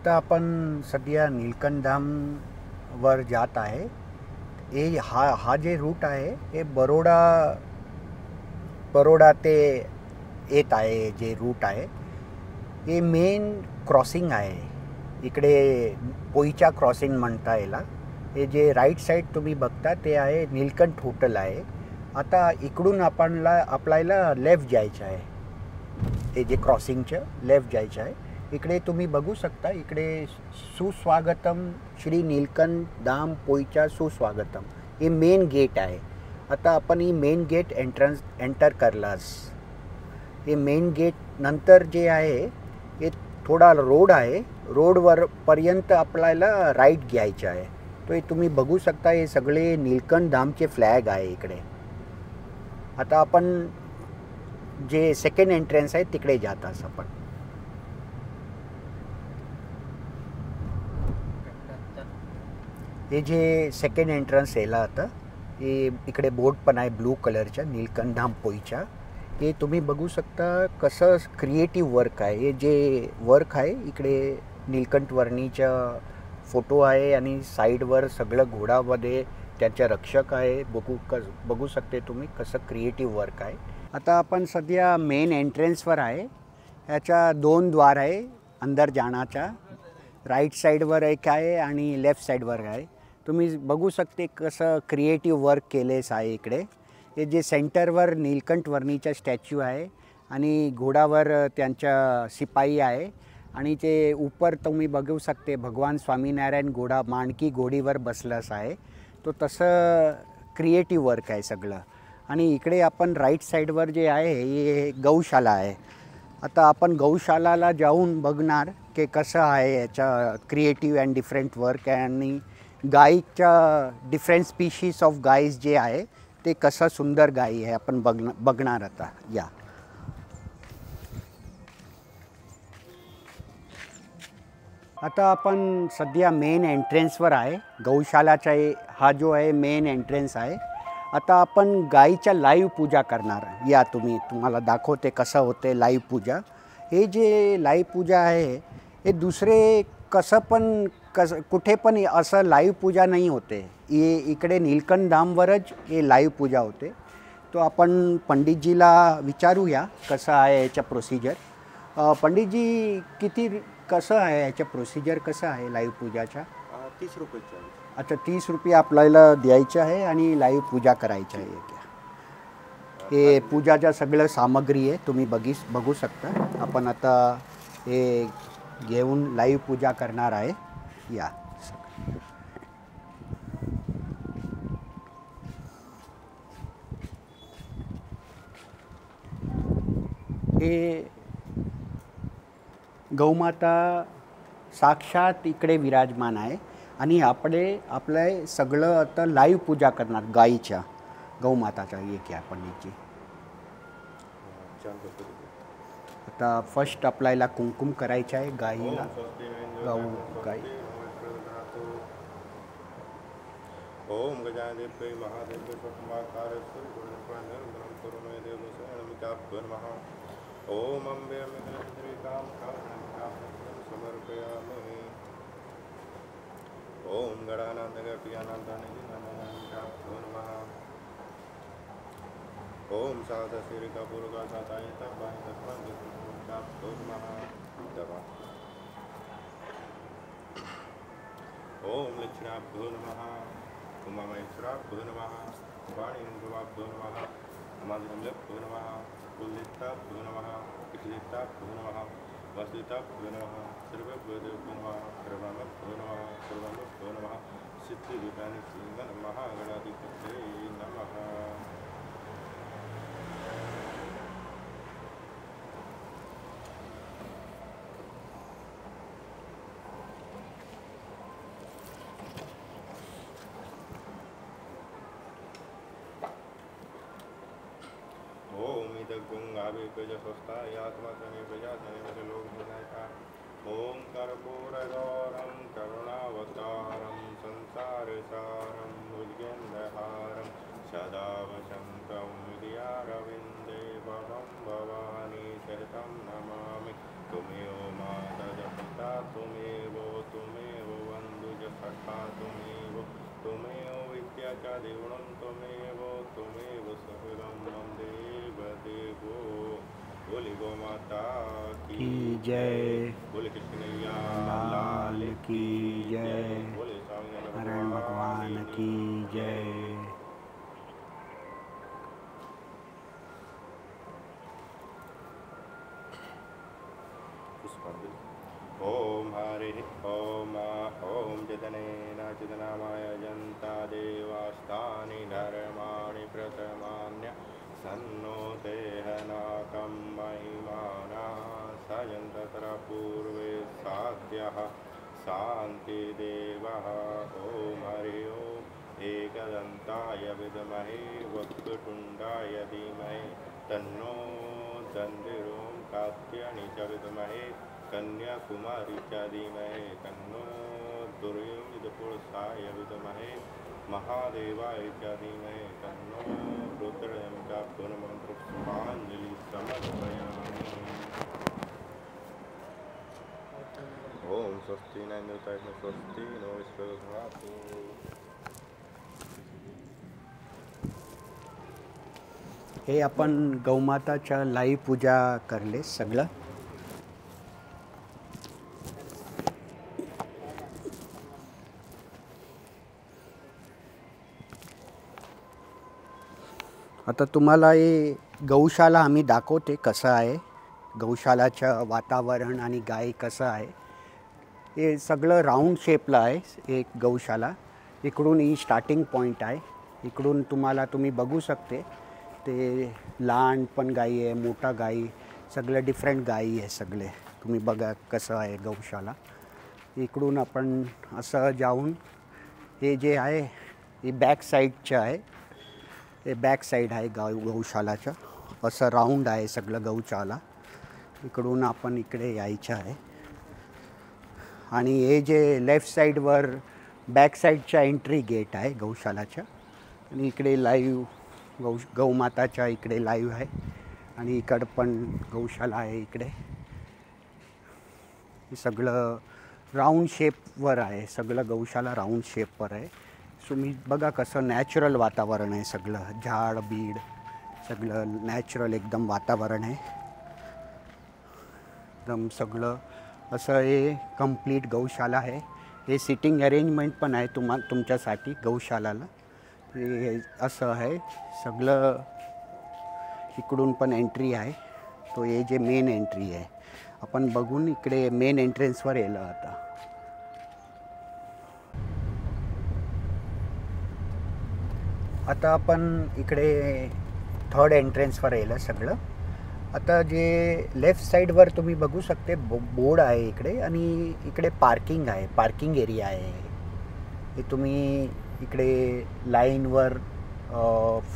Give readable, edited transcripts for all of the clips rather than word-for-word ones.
आता आपण सध्या नीलकंठ धामवर जात आहे. हा जे रूट आहे हे बरोडा ते येत आहे. जे रूट आहे हे मेन क्रॉसिंग आहे. इकडे पोईचा क्रॉसिंग म्हणता येईल. हे जे राईट साईड तुम्ही बघता ते आहे नीलकंठ हॉटेल आहे. आता इकडून आपल्याला लेफ्ट जायचं आहे. हे जे क्रॉसिंगचं लेफ्ट जायचं आहे. इकडे तुम्ही बघू शकता, इकडे सुस्वागतम श्री नीलकंठ धाम पोईचा सुस्वागतम हे मेन गेट आहे. आता आपण ही मेन गेट एंटर करलास. हे मेन गेट नंतर जे आहे हे थोडा रोड आहे. रोडवर पर्यंत आपल्याला राईट घ्यायचं आहे. तो हे तुम्ही बघू शकता, हे सगळे नीलकंठ धामचे फ्लॅग आहे इकडे. आता आपण जे सेकंड एंट्रन्स आहे तिकडे जातास आपण. हे जे सेकंड एंट्रन्स यायला आता हे इकडे बोर्ड पण आहे ब्लू कलरच्या नीलकंठ धाम पोईचा. हे तुम्ही बघू शकता कसं क्रिएटिव्ह वर्क आहे. हे जे वर्क आहे इकडे नीलकंठ वर्णीचा फोटो आहे आणि साईडवर सगळं घोडामध्ये त्यांच्या रक्षक आहे. बघू शकते तुम्ही कसं क्रिएटिव्ह वर्क आहे. आता आपण सध्या मेन एंट्रन्सवर आहे. ह्याच्या 2 द्वार आहे अंदर जाण्याचा. राईट साईडवर एक आहे आणि लेफ्ट साईडवर आहे. तुम्ही बघू शकते कसं क्रिएटिव्ह वर्क केलेस आहे इकडे. हे जे सेंटरवर नीलकंठ वर्णीचा स्टॅच्यू आहे आणि घोडावर त्यांचा शिपाई आहे आणि ते ऊपर तुम्ही बघू शकते भगवान स्वामीनारायण घोडा माणकी घोडीवर बसलास आहे. तो तसं क्रिएटिव्ह वर्क आहे सगळं. आणि इकडे आपण राईट साईडवर जे आहे हे गौशाला आहे. आता आपण गौशालाला जाऊन बघणार की कसं आहे याचा क्रिएटिव्ह अँड डिफरंट वर्क आहे. आणि गाईच्या डिफरंट स्पीशीज ऑफ गाईज जे आहे ते कसं सुंदर गाई आहे आपण बघणार आता. या आता आपण सध्या मेन एंट्रन्सवर आहे. गौशालाचा हा जो आहे मेन एंट्रन्स आहे. आता आपण गाईच्या लाईव्ह पूजा करणार. या तुम्हाला दाखवते कसं होते लाईव्ह पूजा. हे जे लाईव्ह पूजा आहे हे दुसरे कुठे पण असं लाईव्ह पूजा नाही होते. हे इकडे नीलकंठ धामवरच हे लाईव्ह पूजा होते. तो आपण पंडितजीला विचारूया कसं आहे याच्या प्रोसिजर. पंडितजी कसं आहे याच्या प्रोसिजर कसं आहे लाईव्ह पूजाचा? 30 रुपये. अच्छा, 30 रुपये आपल्याला द्यायचं आहे आणि लाईव्ह पूजा करायचं आहे. हे पूजाच्या सगळं सामग्री आहे तुम्ही बघू शकता. आपण आता हे घेऊन लाईव्ह पूजा करणार आहे. या हे गौमाता साक्षात इकडे विराजमान आहे आणि आपले सगळं आता लाईव्ह पूजा करणार गाईच्या गौमाताचा. एक आहे पंडितजी. आता फर्स्ट आपल्याला कुंकुम करायचं आहे गाईला. गाई ओम गजानदेव्यै महादेव्यै स्वप्नाकारं सूर्यगुणप्रनिर्मलं करुणे देवशरणमिताभ्यो नमः. ओम अम्बे अम्बिकां समर्पयामि. ओम गणानाथगपियानाथनिधिनमः नमः. ओम साधश्रीकपूर्वकाताय तद्वाय तत्त्वाभ्यो नमः. ओम लक्ष्मीभ्यो नमः. उमामहेश्वराभ्यो नमः. वाणीन्द्रवाभ्यो नमः. माधुर्यभ्यो नमः. कुलदित्ताभ्यो नमः. इक्षिदित्ताभ्यो नमः. वसुदित्ताभ्यो नमः. सर्वेभ्यो देवेभ्यो नमः. सर्वाभ्यो नमः. सर्वाभ्यो नमः. सिद्धिरूपाणि श्रीमन्महागणाधिपतये नमः. ओम इदगुंगाभिपेज स्वस्थाय आत्मसने प्रजासने मेरे लोक विनायका. ओम कर्पूरगौरं करुणावतारं संसारसारं भुजगेन्द्रहारं सदा वसन्तं हृदयारविन्दे भवं भवानी सहितं नमामि. त्वमेव माता च पिता त्वमेव देवणं त्वमेव सकलं मम देवदेवो। बोले गौ माता की जय, बोले कृष्णैया लाल की जय, बोले स्वामी नारायण भगवान की जय। ओम हरि ओम ओम जतनेन चिदनामाय जन्ता देवास्तानि धर्माणि प्रथमान्य सन्नो देहनाकं महिमाना सयं तत्र पूर्वे साध्यः शान्तिदेवः। ओम हरि ओम एकदन्ताय विद्महे वक्रतुण्डाय धीमहि तन्नो दन्तिः। कात्यायनी च विद्महे कन्याकुमारी च धीमहि तन्नो दुर्योधनपुरुषाय विद्महे महादेवाय च धीमहि तन्नो रुद्रं च पुष्पाञ्जलि समर्पयामि। ओम स्वस्ति न इंद्रताय स्वस्ति नो विश्वधातु। हे आपण गौमाताच्या लाईव्ह पूजा करले सगळं। आता तुम्हाला हे गौशाला आम्ही दाखवते कसं आहे, गौशालाचं वातावरण आणि गाय कसं आहे। हे सगळं राऊंड शेपला आहे एक गौशाला। इकडून ही स्टार्टिंग पॉईंट आहे, इकडून तुम्ही बघू शकते ते लहान पण गाई आहे, मोठा गाई, सगळं डिफरंट गाई आहे सगळे। तुम्ही बघा कसं आहे गौशाला। इकडून आपण असं जाऊन हे जे आहे हे बॅक साईडचं आहे, हे बॅक साईड आहे गौशालाचं। असं राऊंड आहे सगळं गौशाला। इकडून आपण इकडे यायचं आहे आणि हे जे लेफ्ट साईडवर बॅक साईडचा एंट्री गेट आहे गौशालाच्या। आणि इकडे लाईव्ह गौमाताच्या इकडे लाईव्ह आहे आणि इकडं पण गौशाला आहे इकडे। हे सगळं राऊंड शेपवर आहे, सगळं गौशाला राऊंड शेपवर आहे। तुम्ही बघा कसं नॅचरल वातावरण आहे, सगळं झाड बीड सगळं नॅचरल एकदम वातावरण आहे एकदम सगळं। असं हे कंप्लीट गौशाला आहे। हे सिटिंग अरेंजमेंट पण आहे तुमच्यासाठी गौशालाला। हे असं आहे सगळं। इकडून पण एंट्री आहे, तो हे जे मेन एंट्री आहे आपण बघून इकडे मेन एंट्रन्सवर येलं आता। आता आपण इकडे थर्ड एंट्रन्सवर येलं सगळं। आता जे लेफ्ट साईडवर तुम्ही बघू शकते बोर्ड आहे इकडे आणि इकडे पार्किंग आहे, पार्किंग एरिया आहे। हे तुम्ही इकडे लाईनवर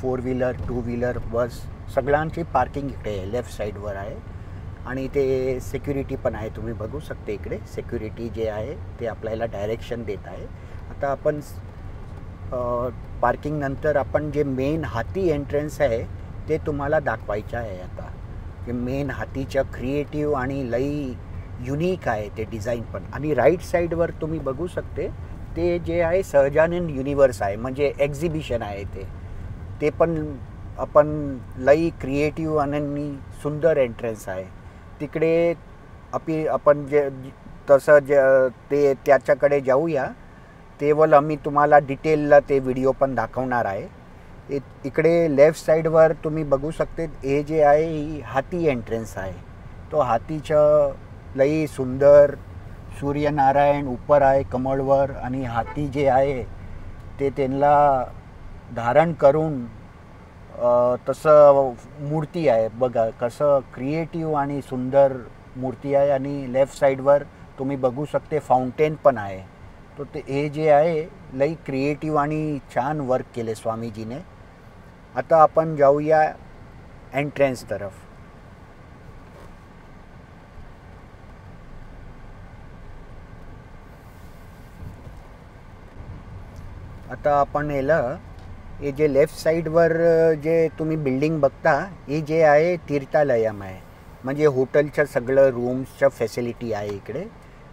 4 व्हीलर 2 व्हीलर बस सगळ्यांची पार्किंग इकडे लेफ्ट साईडवर आहे। आणि ते सिक्युरिटी पण आहे, तुम्ही बघू शकते इकडे सिक्युरिटी जे आहे ते आपल्याला डायरेक्शन देत आहे। आता आपण पार्किंग नंतर आपण जे मेन हाती एंट्रन्स आहे ते तुम्हाला दाखवायचं आहे। आता जे मेन हातीचं क्रिएटिव्ह आणि लई युनिक आहे ते डिझाईन पण। आणि राईट साईडवर तुम्ही बघू शकते ते जे आहे सहजानंद युनिवर्स आहे, म्हणजे एक्झिबिशन आहे ते पण आपण लई क्रिएटिव्ह आणि सुंदर एंट्रन्स आहे तिकडे। आपण जे तसं ते त्याच्याकडे जाऊया तेव्हा आम्ही तुम्हाला डिटेलला ते व्हिडिओ पण दाखवणार आहे। इकडे लेफ्ट साईडवर तुम्ही बघू शकते हे जे आहे ही हाती एंट्रन्स आहे। तो हातीचं लई सुंदर सूर्यनारायण ऊपर आहे कमळवर आणि हाती जे आहे ते त्यांना धारण करून तसं मूर्ती आहे। बघा कसं क्रिएटिव्ह आणि सुंदर मूर्ती आहे। आणि लेफ्ट साईडवर तुम्ही बघू शकते फाउंटेन पण आहे। तो ते हे जे आहे लई क्रिएटिव्ह आणि छान वर्क केले स्वामीजीने। आता आपण जाऊया एंट्रन्स तरफ। आता आपण येलं हे जे लेफ्ट साईडवर जे तुम्ही बिल्डिंग बघता हे जे आहे तीर्थालयम आहे, म्हणजे हॉटेलचं सगळं रूम्सचं फॅसिलिटी आहे इकडे।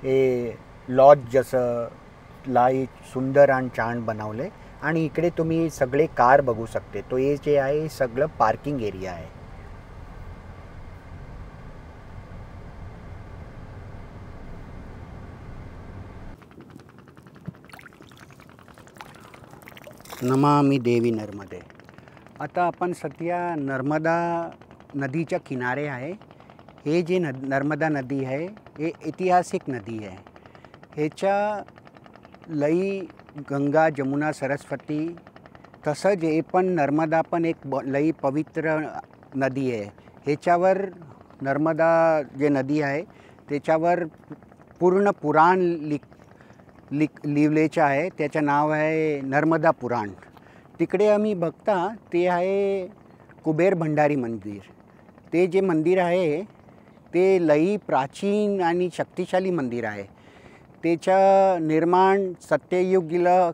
हे लॉज जसं लाई सुंदर आणि छान बनवले आणि इकडे तुम्ही सगळे कार बघू शकते. तो हे जे आहे सगळं पार्किंग एरिया आहे. नमामि देवी नर्मदे. आता आपण सध्या नर्मदा नदीच्या किनारे आहे. हे जे नर्मदा नदी आहे हे ऐतिहासिक नदी आहे. ह्याच्या लई गंगा जमुना सरस्वती तसंच हे पण नर्मदा पण एक लई पवित्र नदी आहे. ह्याच्यावर नर्मदा जे नदी आहे त्याच्यावर पूर्ण पुराण लिहिलेचं आहे. त्याचं नाव आहे नर्मदा पुराण. तिकडे आम्ही बघता ते आहे कुबेर भंडारी मंदिर. ते जे मंदिर आहे ते लई प्राचीन आणि शक्तिशाली मंदिर आहे. त्याचं निर्माण सत्ययुगीला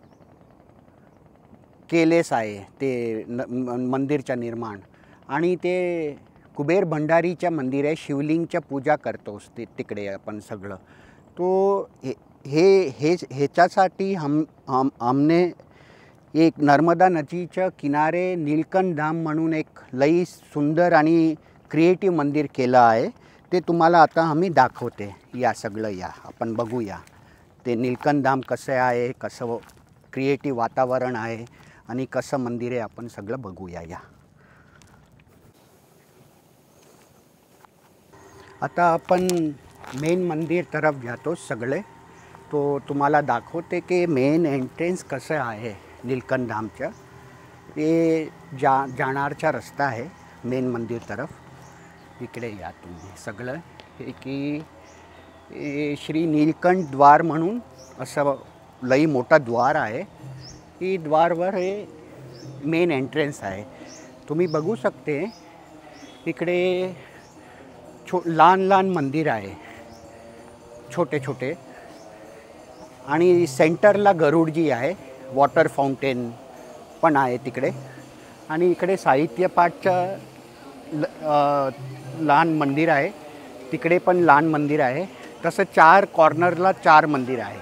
केलेस आहे ते मंदिरचं निर्माण. आणि ते कुबेर भंडारीचं मंदिर आहे. शिवलिंगच्या पूजा करतोस ते तिकडे आपण सगळं. तो ह्याच्यासाठी हमने एक नर्मदा नदीच्या किनारे नीलकंठ धाम म्हणून एक लई सुंदर आणि क्रिएटिव्ह मंदिर केलं आहे. ते तुम्हाला आता आम्ही दाखवते. या सगळं या आपण बघूया ते नीलकंठ धाम कसं आहे, कसं क्रिएटिव्ह वातावरण आहे आणि कसं मंदिर आहे आपण सगळं बघूया. या आता आपण मेन मंदिर तरफ जातो सगळे. तो तुम्हाला दाखवते की मेन एंट्रन्स कसं आहे नीलकंठ धामचं. ते जाणारचा रस्ता आहे मेन मंदिर तरफ. इकडे या तुम्ही सगळं. हे की श्री नीलकंठ द्वार म्हणून असं लई मोठा द्वार आहे. ही द्वारवर हे मेन एंट्रन्स आहे. तुम्ही बघू शकते इकडे लहान लहान मंदिर आहे छोटे छोटे. आणि सेंटरला गरुडजी आहे. वॉटर फाउंटेन पण आहे तिकडे. आणि इकडे साहित्य पाठचं लहान मंदिर आहे. तिकडे पण लहान मंदिर आहे. तसं 4 कॉर्नरला 4 मंदिर आहे.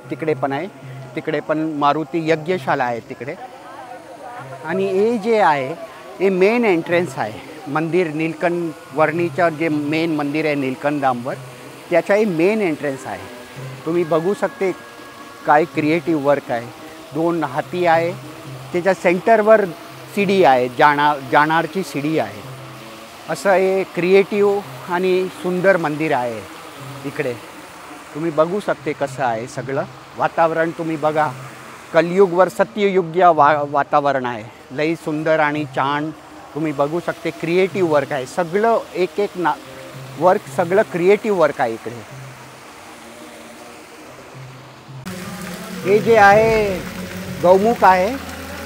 तिकडे पण आहे. तिकडे पण मारुती यज्ञशाला आहे तिकडे. आणि हे जे आहे हे मेन एंट्रन्स आहे मंदिर. नीलकंठ वर्णीचं जे मेन मंदिर आहे नीलकंठ धामवर त्याचाही मेन एंट्रन्स आहे. तुम्ही बघू शकते काय क्रिएटिव्ह वर्क आहे. 2 हाती आहे. त्याच्या सेंटरवर सीडी आहे. जाणारची सीडी आहे. असं हे क्रिएटिव्ह आणि सुंदर मंदिर आहे. इकडे तुम्ही बघू शकते कसं आहे सगळं वातावरण. तुम्ही बघा कलियुगवर सत्ययुग्य वातावरण आहे. लई सुंदर आणि छान तुम्ही बघू शकते. क्रिएटिव्ह वर्क आहे सगळं. एक एक वर्क सगळं क्रिएटिव्ह वर्क आहे इकडे. हे जे आहे गौमुख आहे.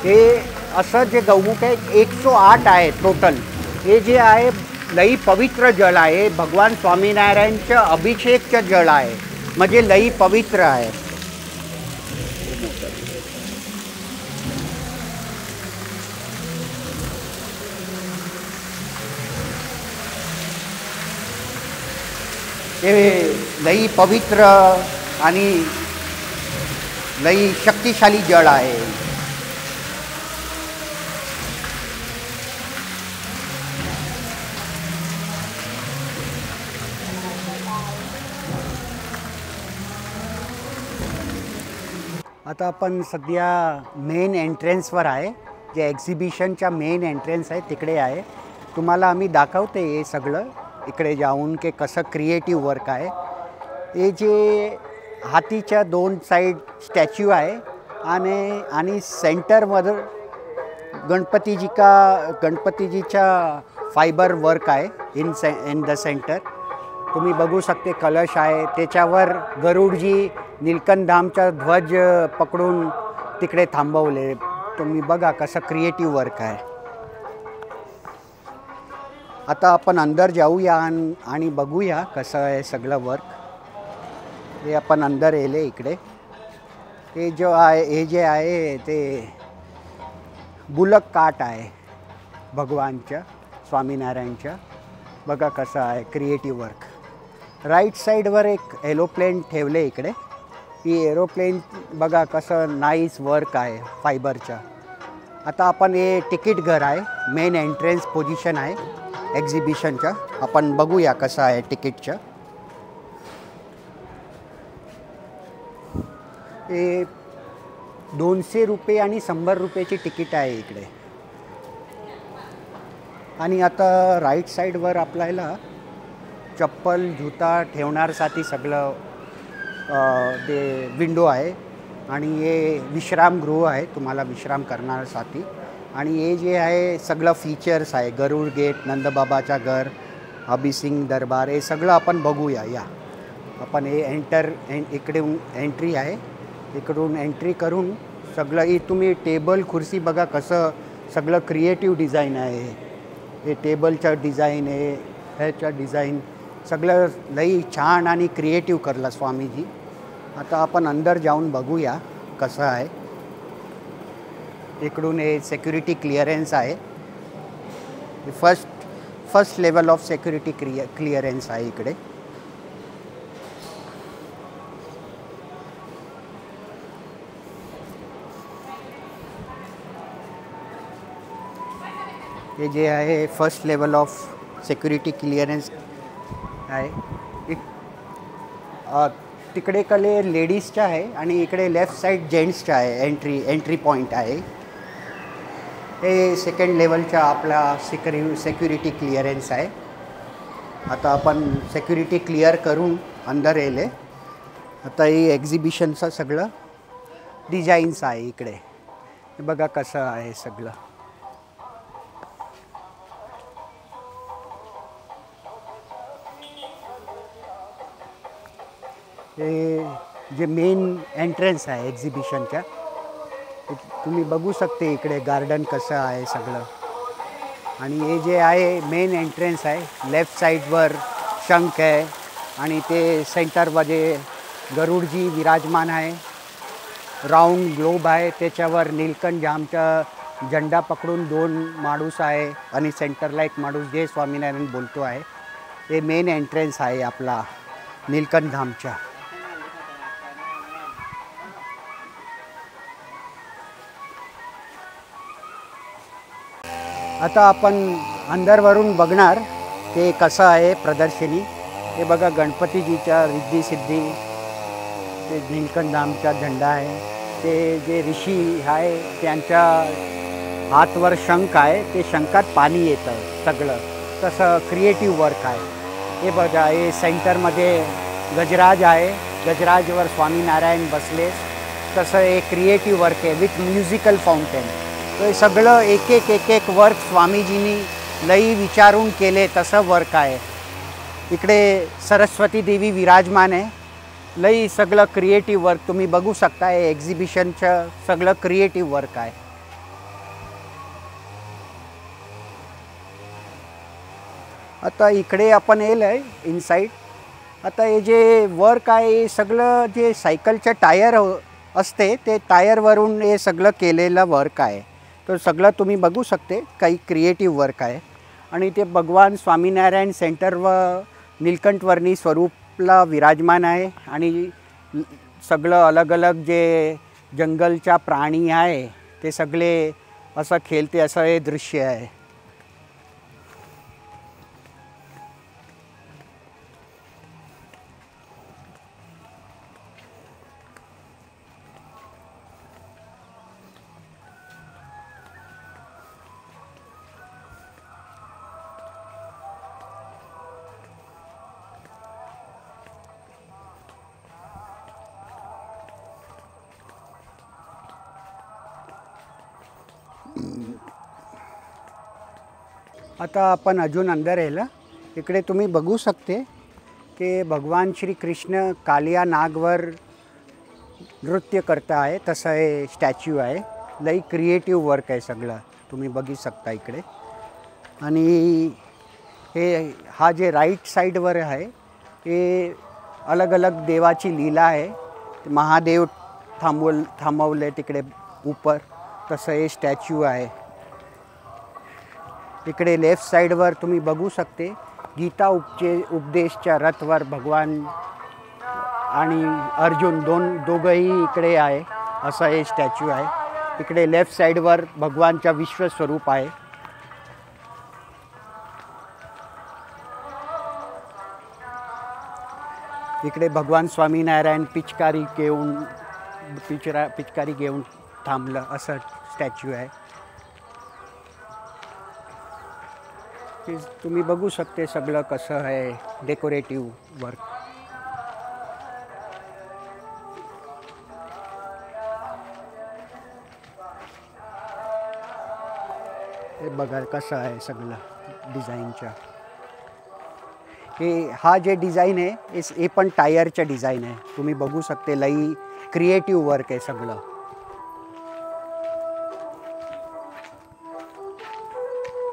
हे असं जे गौमुख आहे 108 आहे टोटल. हे जे आहे लई पवित्र जल आहे. भगवान स्वामीनारायणचं अभिषेकचं जल आहे. म्हणजे लई पवित्र आहे. हे लई पवित्र आणि लई शक्तिशाली जल आहे. आता आपण सध्या मेन एंट्रन्सवर आहे. जे एक्झिबिशनच्या मेन एंट्रन्स आहे तिकडे आहे. तुम्हाला आम्ही दाखवते हे सगळं इकडे जाऊन की कसं क्रिएटिव्ह वर्क आहे. हे जे हातीच्या 2 साईड स्टॅच्यू आहे आणि सेंटरमध्ये गणपतीजीचा फायबर वर्क आहे इन द सेंटर. तुम्ही बघू शकते कलश आहे. त्याच्यावर गरुडजी नीलकंठ धामचा ध्वज पकडून तिकडे थांबवले. तुम्ही बघा कसं क्रिएटिव्ह वर्क आहे. आता आपण अंदर जाऊया आणि बघूया कसं आहे सगळं वर्क. हे आपण अंदर येले इकडे. हे जो आहे हे जे आहे ते बुलक काट आहे भगवानच्या स्वामीनारायणच्या. बघा कसं आहे क्रिएटिव्ह वर्क. राईट साईडवर एक एरोप्लेन ठेवले इकडे. ही एरोप्लेन बघा कसं नाईस वर्क आहे फायबरच्या. आता आपण हे तिकीट घर आहे, मेन एंट्रन्स पोझिशन आहे एक्झिबिशनच्या. आपण बघूया कसं आहे तिकीटचं. हे 200 रुपये आणि 100 रुपयाची तिकीट आहे इकडे. आणि आता राईट साईडवर आपल्याला चप्पल जुता ठेवण्यासाठी सगळं ते विंडो आहे. आणि हे विश्रामगृह आहे तुम्हाला विश्राम करण्यासाठी. आणि हे जे आहे सगळं फीचर्स आहे, गरुड गेट, नंदबाबाचा घर, अभिसिंग दरबार, हे सगळं आपण बघूया. या आपण हे इकडून एंट्री आहे, इकडून एंट्री करून सगळं ही तुम्ही टेबल खुर्ची बघा कसं सगळं क्रिएटिव्ह डिझाईन आहे. हे टेबलचं डिझाईन आहे, ह्याचं डिझाईन सगळं लई छान आणि क्रिएटिव्ह करला स्वामीजी. आता आपण अंदर जाऊन बघूया कसं आहे. इकडून हे सिक्युरिटी क्लिअरन्स आहे, first level of security clearance आहे इकडे. हे जे आहे first level of security clearance आहे. तिकडे कले लेडीजच्या आहे आणि इकडे लेफ्ट साईड जेंट्सच्या आहे. एंट्री पॉईंट आहे. हे सेकंड लेवलचा आपला सिक्युरिटी क्लिअरन्स आहे. आता आपण सिक्युरिटी क्लिअर करून अंदर येले. आता ही एक्झिबिशनचं सगळं डिझाईन्स आहे इकडे. हे बघा कसं आहे सगळं. हे जे मेन एंट्रन्स आहे एक्झिबिशनच्या, तुम्ही बघू शकते इकडे गार्डन कसं आहे सगळं. आणि हे जे आहे मेन एंट्रन्स आहे, लेफ्ट साईडवर शंख आहे आणि ते सेंटरमध्ये गरुडजी विराजमान आहे. राऊंड ग्लोब आहे, त्याच्यावर नीलकंठ आमचा झेंडा पकडून 2 माणूस आहे आणि सेंटरला एक माणूस जे स्वामीनारायण बोलतो आहे. हे मेन एंट्रन्स आहे आपला नीलकंठ धामच्या. आता आपण अंदरवरून बघणार ते कसं आहे प्रदर्शनी. हे बघा गणपतीजीच्या रिद्धी सिद्धी, ते नीलकंठ धामचा झेंडा आहे. ते जे ऋषी आहे त्यांच्या हातवर शंख आहे, ते शंखात पाणी येतं सगळं. तसं क्रिएटिव्ह वर्क आहे. हे बघा हे सेंटरमध्ये गजराज आहे, गजराजवर स्वामीनारायण बसले. तसं हे क्रिएटिव्ह वर्क आहे विथ म्युझिकल फाउंटेन. तर सगळं एक वर्क स्वामीजींनी लई विचारून केले तसं वर्क आहे. इकडे सरस्वती देवी विराजमान आहे. लई सगळं क्रिएटिव्ह वर्क तुम्ही बघू शकता. हे एक्झिबिशनचं सगळं क्रिएटिव्ह वर्क आहे. आता इकडे आपण येलं आहे इनसाईड. आता हे जे वर्क आहे हे सगळं जे सायकलचं टायर असते ते टायरवरून हे सगळं केलेलं वर्क आहे. तर सगळं तुम्ही बघू शकते काही क्रिएटिव्ह वर्क आहे. आणि ते भगवान स्वामीनारायण सेंटरवर नीलकंठवर्णी स्वरूपला विराजमान आहे. आणि सगळं अलग अलग जे जंगलच्या प्राणी आहे ते सगळे असं खेळते असं हे दृश्य आहे. आता आपण अजून अंदर येलं. इकडे तुम्ही बघू शकते की भगवान श्री कृष्ण कालिया नागवर नृत्य करता आहे तसं हे स्टॅच्यू आहे. लई क्रिएटिव्ह वर्क आहे सगळं तुम्ही बघू शकता इकडे. आणि हे हा जे राईट साईडवर आहे हे अलग अलग देवाची लीला आहे. महादेव थांबवले तिकडे ऊपर तसं हे स्टॅच्यू आहे. इकडे लेफ्ट साईडवर तुम्ही बघू शकते गीता उपदेशच्या रथवर भगवान आणि अर्जुन दोघंही इकडे आहे, असं हे स्टॅच्यू आहे. इकडे लेफ्ट साईडवर भगवानच्या विश्वस्वरूप आहे. इकडे भगवान स्वामीनारायण पिचकारी घेऊन थांबलं असं स्टॅच्यू आहे. तुम्ही बघू शकते सगळं कसं आहे डेकोरेटिव्ह वर्क. हे बघा कसं आहे सगळं डिझाईनच्या. हा जे डिझाईन आहे हे पण टायरचं डिझाईन आहे. तुम्ही बघू शकते लई क्रिएटिव्ह वर्क आहे सगळं.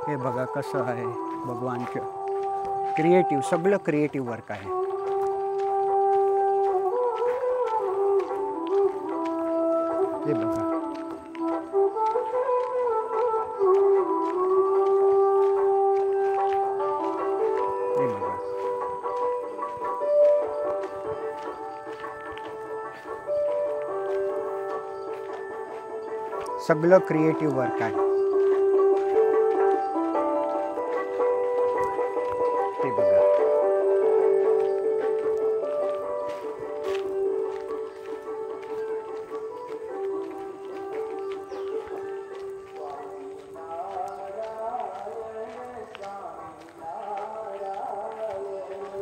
हे बघा कसं आहे भगवानचं क्रिएटिव्ह, सगळं क्रिएटिव्ह वर्क आहे. हे बघा सगळं क्रिएटिव्ह वर्क आहे. ते बघा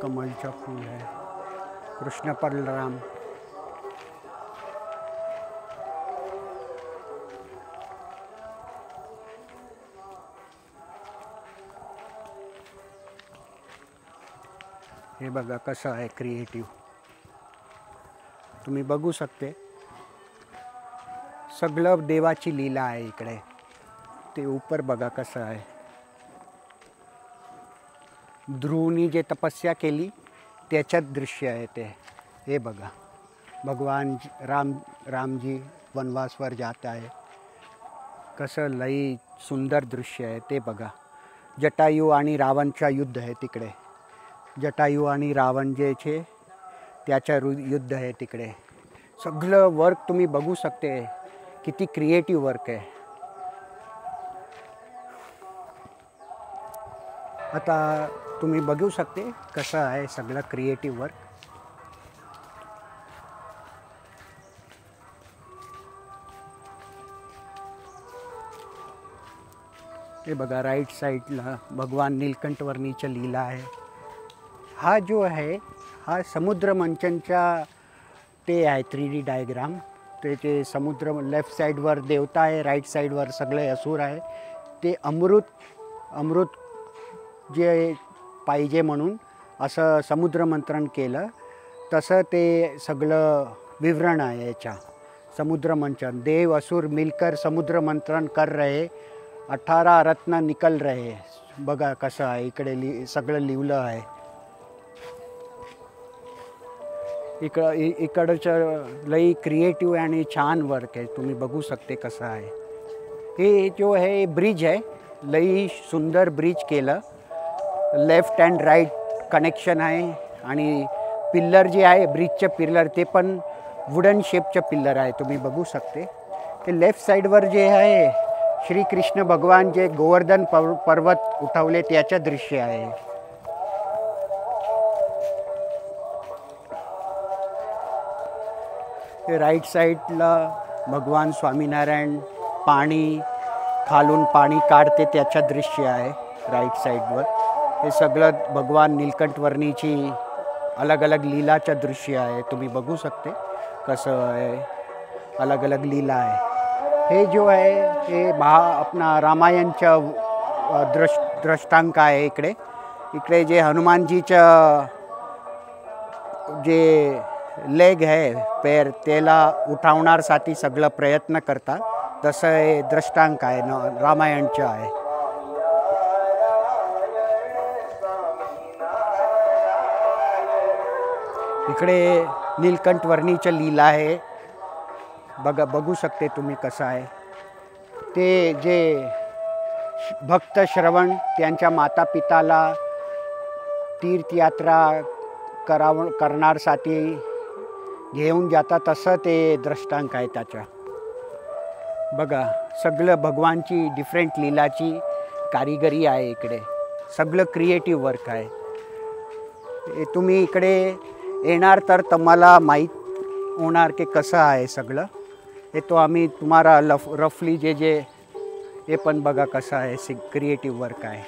कमळचा फूल आहे, कृष्ण बलराम. हे बघा कसं आहे क्रिएटिव्ह. तुम्ही बघू शकते सगळं देवाची लीला आहे इकडे. ते ऊपर बघा कसं आहे. ध्रुवनी जे तपस्या केली त्याच्यात दृश्य आहे ते. हे बघा भगवान रामजी वनवासवर जात आहे. कसं लई सुंदर दृश्य आहे ते बघा. जटायू आणि रावणचा युद्ध आहे तिकडे. जटायू आणि रावण जे छे त्याच्या युद्ध आहे तिकडे. सगळं वर्क तुम्ही बघू शकते किती क्रिएटिव्ह वर्क आहे. आता तुम्ही बघू शकते कसं आहे सगळं क्रिएटिव्ह वर्क. हे बघा राईट साईडला भगवान नीलकंठवर्णीच्या लीला आहे. हा जो आहे हा समुद्र मंथनचा ते आहे 3D डायग्राम. त्याचे समुद्र लेफ्ट साईडवर देवता आहे, राईट साईडवर सगळे असुर आहे. ते अमृत जे पाहिजे म्हणून असं समुद्र मंथन केलं तसं ते सगळं विवरण आहे याच्या. समुद्र मंथन देव असुर मिलकर समुद्र मंथन कर रहे, 18 रत्न निकल रहे. बघा कसं आहे इकडे सगळं लिहिलं आहे. इकडचं लई क्रिएटिव्ह आणि छान वर्क आहे. तुम्ही बघू शकते कसं आहे. हे जो आहे ब्रिज आहे, लई सुंदर ब्रिज केलं. लेफ्ट अँड राईट कनेक्शन आहे. आणि पिल्लर जे आहे ब्रिजचं पिल्लर ते पण वुडन शेपचं पिल्लर आहे. तुम्ही बघू शकते ते लेफ्ट साईडवर जे आहे श्रीकृष्ण भगवान जे गोवर्धन पर्वत उठवले त्याचं दृश्य आहे. राईट साईडला भगवान स्वामीनारायण खालून पाणी काढते त्याचं दृश्य आहे राईट साईडवर. हे सगळं भगवान नीलकंठवर्णीची अलग अलग लीलाचं दृश्य आहे. तुम्ही बघू शकते कसं आहे अलग अलग लीला आहे. हे जो आहे हे आपला रामायणचा दृष्टांक आहे. इकडे जे हनुमानजीचं जे लेग आहे पैर त्याला उठवण्यासाठी सगळं प्रयत्न करतात. तसं हे दृष्टांक आहे रामायणचं आहे. इकडे नीलकंठवर्णीचं लीला आहे. बघू शकते तुम्ही कसं आहे. ते जे भक्त श्रवण त्यांच्या माता पिताला तीर्थयात्रा करण्यासाठी घेऊन जाता तसं ते दृष्टांक आहे त्याच्या. बघा सगळं भगवानची डिफरंट लीलाची कारिगिरी आहे इकडे. सगळं क्रिएटिव्ह वर्क आहे. तुम्ही इकडे येणार तर तुम्हाला माहीत होणार की कसं आहे सगळं. हे तो आम्ही तुम्हाला रफली जे जे हे पण बघा कसं आहे क्रिएटिव्ह वर्क आहे.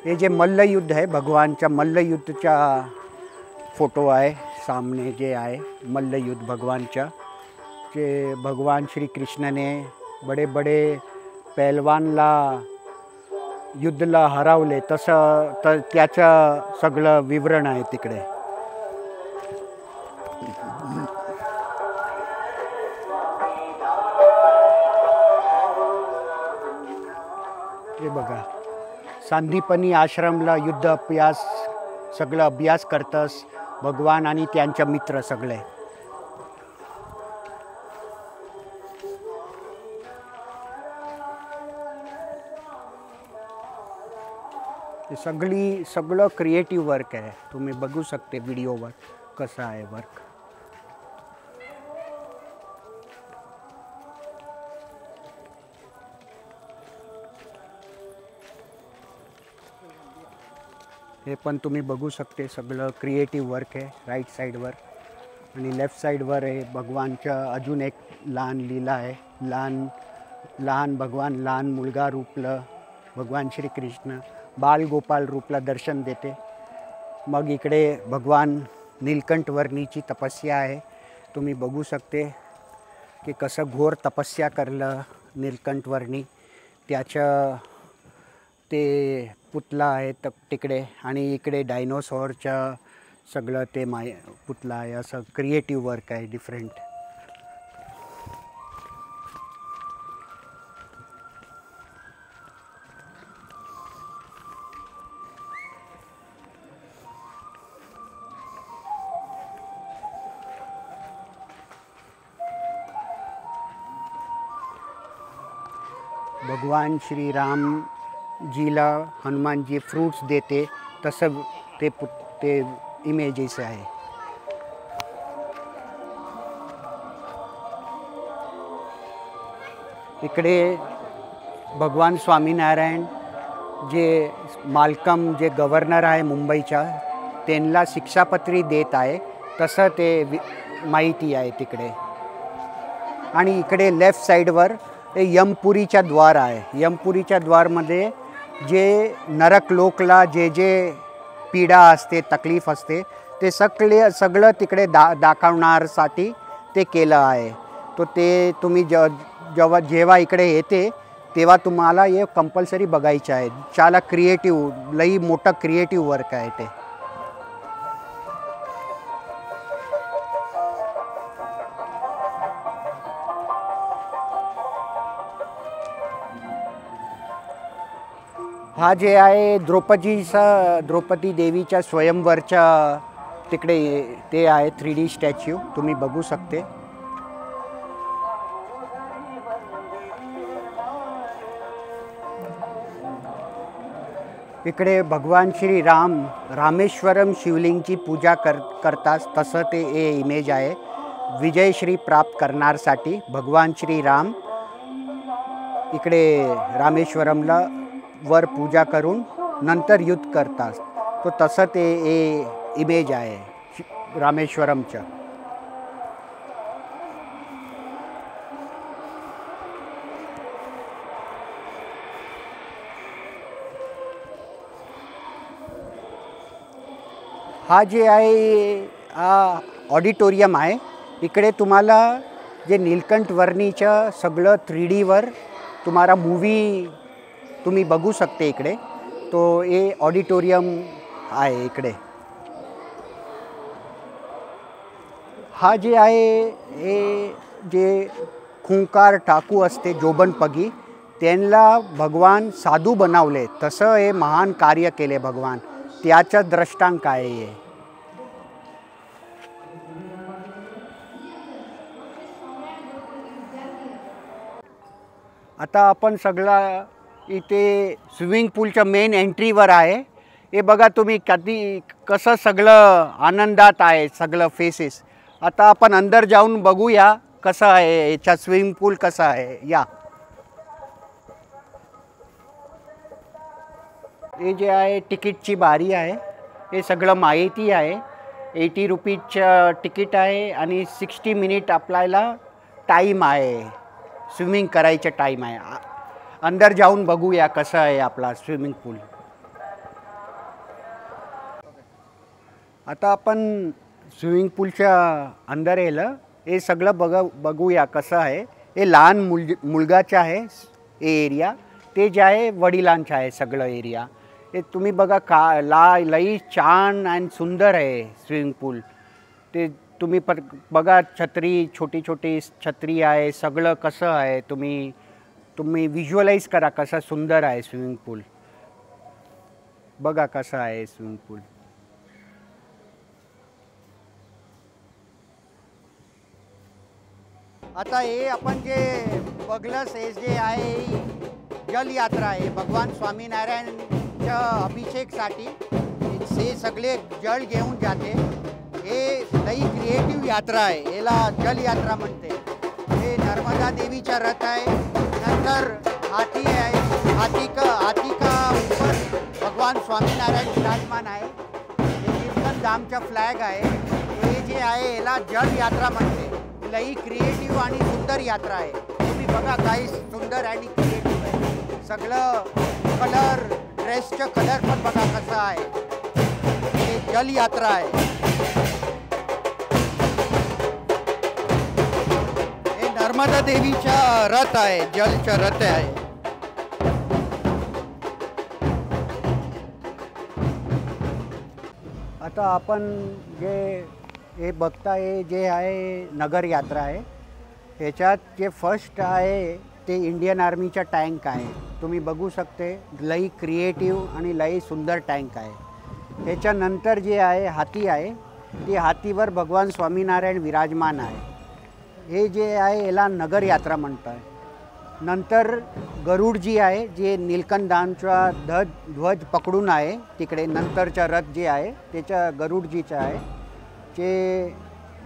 हे जे मल्लयुद्ध आहे भगवानच्या मल्लयुद्धचा फोटो आहे. सामने जे आहे मल्लयुद्ध भगवानच्या, जे भगवान श्री कृष्णाने बडे बडे पैलवानला युद्धला हरवले तसं तर त्याचं सगळं विवरण आहे तिकडे. हे बघा सांदीपनी आश्रमला युद्ध अभ्यास सगळं अभ्यास करतस भगवान आणि त्यांचे मित्र सगळे. हे सगळं क्रिएटिव्ह वर्क आहे. तुम्ही बघू शकते व्हिडिओवर कसं आहे वर्क. हे पण तुम्ही बघू शकते सगळं क्रिएटिव्ह वर्क आहे राईट साईडवर. आणि लेफ्ट साईडवर आहे भगवानच्या अजून एक लहान लीला आहे. लहान भगवान लहान मुलगा रूपलं भगवान श्रीकृष्ण बालगोपाल रूपला दर्शन देते. मग इकडे भगवान नीलकंठ वर्णीची तपस्या आहे. तुम्ही बघू शकते की कसं घोर तपस्या करलं नीलकंठ वर्णी. त्याचं ते पुतला आहे तिकडे आणि इकडे डायनोसॉरचं सगळं ते पुतला आहे. असं क्रिएटिव्ह वर्क आहे डिफरंट. भगवान श्री राम जीला हनुमानजी फ्रूट्स देते तसं ते इमेजेस आहे. इकडे भगवान स्वामीनारायण जे मालकम जे गव्हर्नर आहे मुंबईचा त्यांना शिक्षापत्री देत आहे तसं ते माहिती आहे तिकडे. आणि इकडे लेफ्ट साईडवर यमपुरीचा द्वार आहे. यमपुरीच्या द्वारमध्ये जे नरक लोकला जे जे पीडा असते तकलीफ असते ते सगळं तिकडे दाखवण्यासाठी ते केलं आहे. तो ते तुम्ही जेव्हा इकडे येते तेव्हा तुम्हाला हे कंपल्सरी बघायचं आहे. చాలా क्रिएटिव्ह लई मोठं क्रिएटिव्ह वर्क आहे ते. हा जे आहे द्रौपदी देवीच्या स्वयंवरच्या तिकडे ते आहे 3D स्टॅच्यू तुम्ही बघू शकते. इकडे भगवान श्री रामेश्वरम शिवलिंगची पूजा करतात तसं ते इमेज आहे. विजयश्री प्राप्त करण्यासाठी भगवान श्री राम इकडे रामेश्वरमला वर पूजा करून नंतर युद्ध करतात. तो तसं ते इमेज आहे रामेश्वरमचं. हा जे आहे हा ऑडिटोरियम आहे. इकडे तुम्हाला जे नीलकंठ वर्णीचं सगळं 3Dवर तुम्हाला मूवी तुम्ही बघू शकते इकडे. तो हे ऑडिटोरियम आहे इकडे. हा जे आहे हे जे खुंकार टाकू असते जोबनपगी त्यांना भगवान साधू बनवले तसं हे महान कार्य केले भगवान. त्याचं दृष्टांक आहे हे. आता आपण सगळा इथे स्विमिंग पूलच्या मेन एंट्रीवर आहे. हे बघा तुम्ही कधी कसं सगळं आनंदात आहे सगळं फेसेस. आता आपण अंदर जाऊन बघूया कसं आहे याचा स्विमिंग पूल कसा आहे. या हे जे आहे तिकीटची बारी आहे. हे सगळं माहिती आहे. 80 रुपीजचं तिकीट आहे आणि 60 मिनिट आपल्याला टाईम आहे, स्विमिंग करायचं टाईम आहे. अंदर जाऊन बघूया कसं आहे आपला स्विमिंग पूल. आता आपण स्विमिंग पूलच्या अंदर येलं. हे सगळं बघूया कसं आहे. हे लहान मुलगाचं आहे हे एरिया. ते जे आहे वडिलांचं आहे सगळं एरिया. हे तुम्ही बघा लई छान आणि सुंदर आहे स्विमिंग पूल. ते तुम्ही बघा छत्री, छोटी छोटी छत्री आहे. सगळं कसं आहे तुम्ही व्हिज्युअलाइज करा कसं सुंदर आहे स्विमिंग पूल. बघा कसं आहे स्विमिंग पूल. आता हे आपण जे बघलंस हे जे आहे जलयात्रा आहे. भगवान स्वामीनारायणच्या अभिषेकसाठी हे सगळे जल घेऊन जाते. हे लई क्रिएटिव्ह यात्रा आहे. याला जलयात्रा म्हणते. हे नर्मदा देवीचा रथ आहे. नंतर हाथी आहे. हाथी का ऊपर भगवान स्वामीनारायण विराजमान आहे. हे कीर्तन धामचा फ्लॅग आहे. हे जे आहे याला जलयात्रा म्हणते. लई क्रिएटिव्ह आणि सुंदर यात्रा आहे. तुम्ही बघा काही सुंदर आणि क्रिएटिव्ह आहे सगळं. कलर ड्रेसचं कलर पण बघा कसं आहे. हे जलयात्रा आहे. हे नर्मदा देवीचा रथ आहे. जलचा रथ आहे. आता आपण हे बघताय जे आहे नगर यात्रा आहे. ह्याच्यात जे फर्स्ट आहे ते इंडियन आर्मीचा टँक आहे. तुम्ही बघू शकते लई क्रिएटिव्ह आणि लई सुंदर टँक आहे. ह्याच्यानंतर जे आहे हाती आहे. ते हातीवर भगवान स्वामीनारायण विराजमान आहे. हे जे आहे याला नगर यात्रा म्हणतात. नंतर गरुडजी आहे जे नीलकंठांचा ध्वज पकडून आहे तिकडे. नंतरचा रथ जे आहे त्याच्या गरुडजीचा आहे. जे